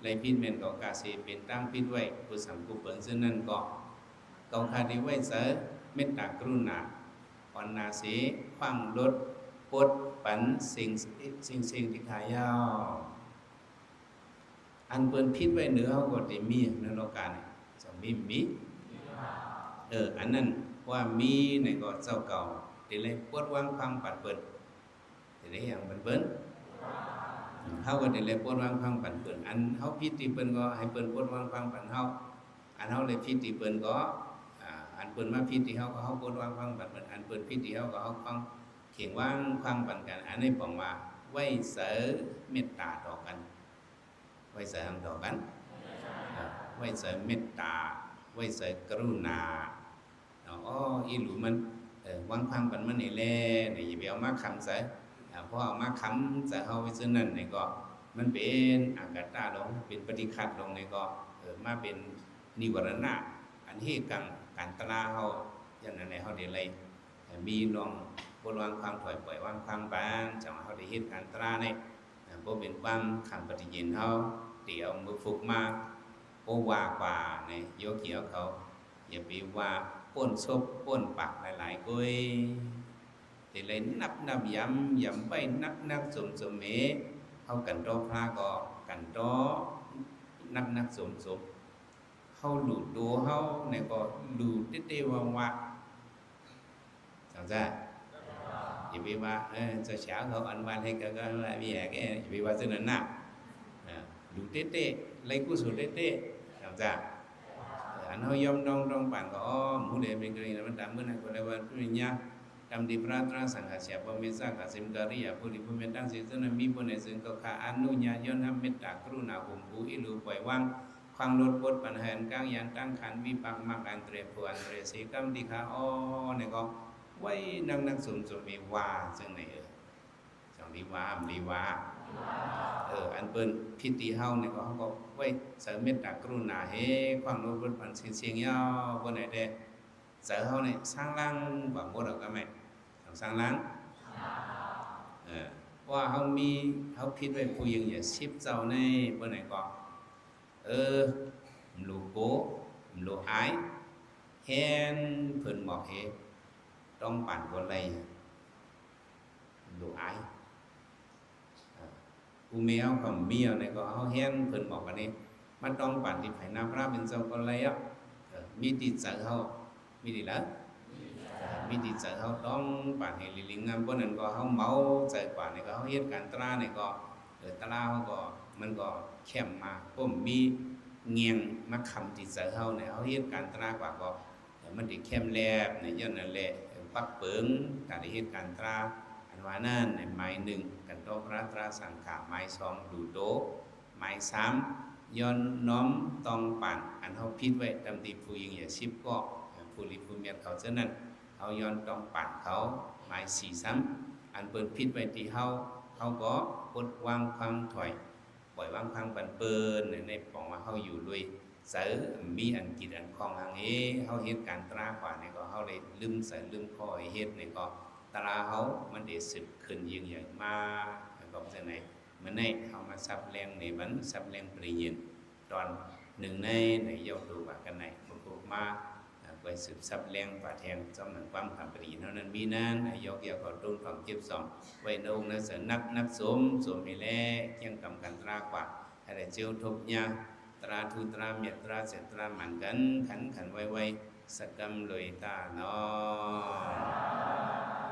ไรพิษเมนก็กาเสเป็นตั้งพิษไว้ผู้สังกุเปิงซึ่งนั่นก็กองคาดีไว้เสเมตตากรุณาอ่อนนาเสฟังลด ปดปันสิ่งที่ขายาวอันเปิ้นพิษไว้เหนือเขาก็ได้มีในโลกาเนี่ยจะมีอันนั้นว่ามีในก็เจ้าเก่าได้เลยปวดวางความปัดเปิดได้อย่างเปิ้นเขาก็ได้เลยปวดวางความปัดเปิดอันเขาพิษที่เปิ้นก็ให้เปิ้นปวดวางความปัดเขาอันเขาเลยพิษที่เปิ้นก็อันเปิ้นมาพิษที่เขาก็เขาปวดวางความปัดเปิดอันเปิ้นพิษที่เขาก็เขาฟังเขียงว่างความปัดกันอันนี้บอกว่าไว้เสริมเมตตาต่อกันไว้เสริมต่อกันไว้เสริมเมตตาไว้เสริมกรุณาอีหลูมันวางพังปันมันนี่แหละนี่อย่าไปเอามาคำใส่เพราะเอามาคำใส่เฮาไว้ซึ่งนั่นนี่ก็มันเป็นอากาตาลงเป็นปฏิฆัตลงนี่ก็มาเป็นนิวรณะอันที่การตราเฮาอย่างนั้นเฮาได้เลยมีลองบ่วางความถอยปล่อยวางความบางจังเฮาได้เฮ็ดการตรานี่บ่เป็นความขังปฏิยินเฮาเดี๋ยวมือฝึกมาโอว่ากว่านี่โยเกี่ยวเขาอย่าไปว่าป้นซบป้นปากหลายๆก้อยแต่เลยนับย้ำไปนักสมเมเขากันโตพระก็กันโตนักสมเขาหลุดตัวเขาเนี่ยก็หลุดเต้ว่าจังจ้าอย่าไปว่าจะเช้าเขาอันวันให้ก็อะไรมีแก่อย่าไปว่าเส้นนั้นน่ะหลุดเต้เลยกุศลเต้จังจ้าอันเขายอมดองปั่นก็หมู่เดียเป็นกรณีมันดำเมื่อนั้นก็เลยว่าพิญญาดำดีพระตราสังฆเสียบเมษากสิมการิยาผู้ที่ผู้เมตตาสิ่งนั้นมีบุญในสิ่งก็ขาอนุญาย้อนทำเมตตากรุณาหุมผู้อิรูปล่อยวางความลดปดปัญหาการยันตั้งขันวิปักมักอันเตรผู้อันเตรสีกรรมดีขาเนี่ยก็ไว้นักสมมีว่าซึ่งไหนจังดีว่าอันเปิ้นพิธีเฮาเนี่ยก็เขาก็ไว้เสริมเมตตากรุณาให้ความลดปดปัญหาเสียงยาวบนไหนเด้เสริมเฮาเนี่ยสร้างร่างกว่าหมดหรอกก็ไม่สร้างร่างว่าเขาพิดไว้ผู้ยังอย่าชิบเจ้าในบนไหนก็ลูกโก้ลูกไอ้เห็นเพิ่นบอกเฮต้องปั่นคนไรลูกไอ้ผู้เมียวกับเมียวเนี่ยก็เขาเห็นเพิ่นบอกว่านี่มันต้องปั่นที่ไผ่น้ำพระเป็นเจ้าคนไรมีติดใจเขามีดีแล้วมีติดใจเขาต้องปั่นให้ลิงงามเพราะนั้นก็เขาเมาใจกว่าเนี่ยก็เขาเฮ็ดการตราเนี่ยก็ตราเขาก็มันก็เข้มมาเพราะมีเงียงมาคำติดใจเขาเนี่ยเขาเฮ็ดการตรากว่าก็มันได้เข้มแลบในย้อนนั่นแหละปักเปิงการได้เฮ็ดการตราอันว่านั่นในไม้หนึ่งกันโตพระตราสังขารไม้สองดูโตไม้สามย้อนน้อมตองปั่นอันเขาพิดไว้ตามตีผู้ยิงอย่าชิบก็ผู้ริผู้เมียเขาเช่นนั้นเขาย้อนตองปั่นเขาไม้สี่ซ้ำอันเปิดพิดไว้ที่เขาก็ปลดวางความถอยปล่อยวางความปั่นเปิ้นในปองว่าเขาอยู่ด้วยเสือมีอันกิจอันคลองทางเขาเฮ็ดการตรากว่าเนี่ยก็เขาเลยลืมเสือลืมคอยเฮ็ดเนี่ยก็ตราเขามันได้สืบขึ้นยิ่งใหญ่มากก็เป็นไงมันในเขามาซับแรงในมันซับแรงปริยินตอนหนึ่งในยกดูว่ากันไหนมันก็มาไปสืบซับแรงป่าแทงจอมหนังความความปริยินเท่านั้นมีนั้นยกเกี่ยวกับตรงของเก็บสองไว้นงนะเสือนักสมให้แล่เกี่ยงกำกันตรากว่าอะไรเจียวทุบยาตราทุตราเมียตราเสตราหมันกันขันไว้สักกำเลยตาเนาะ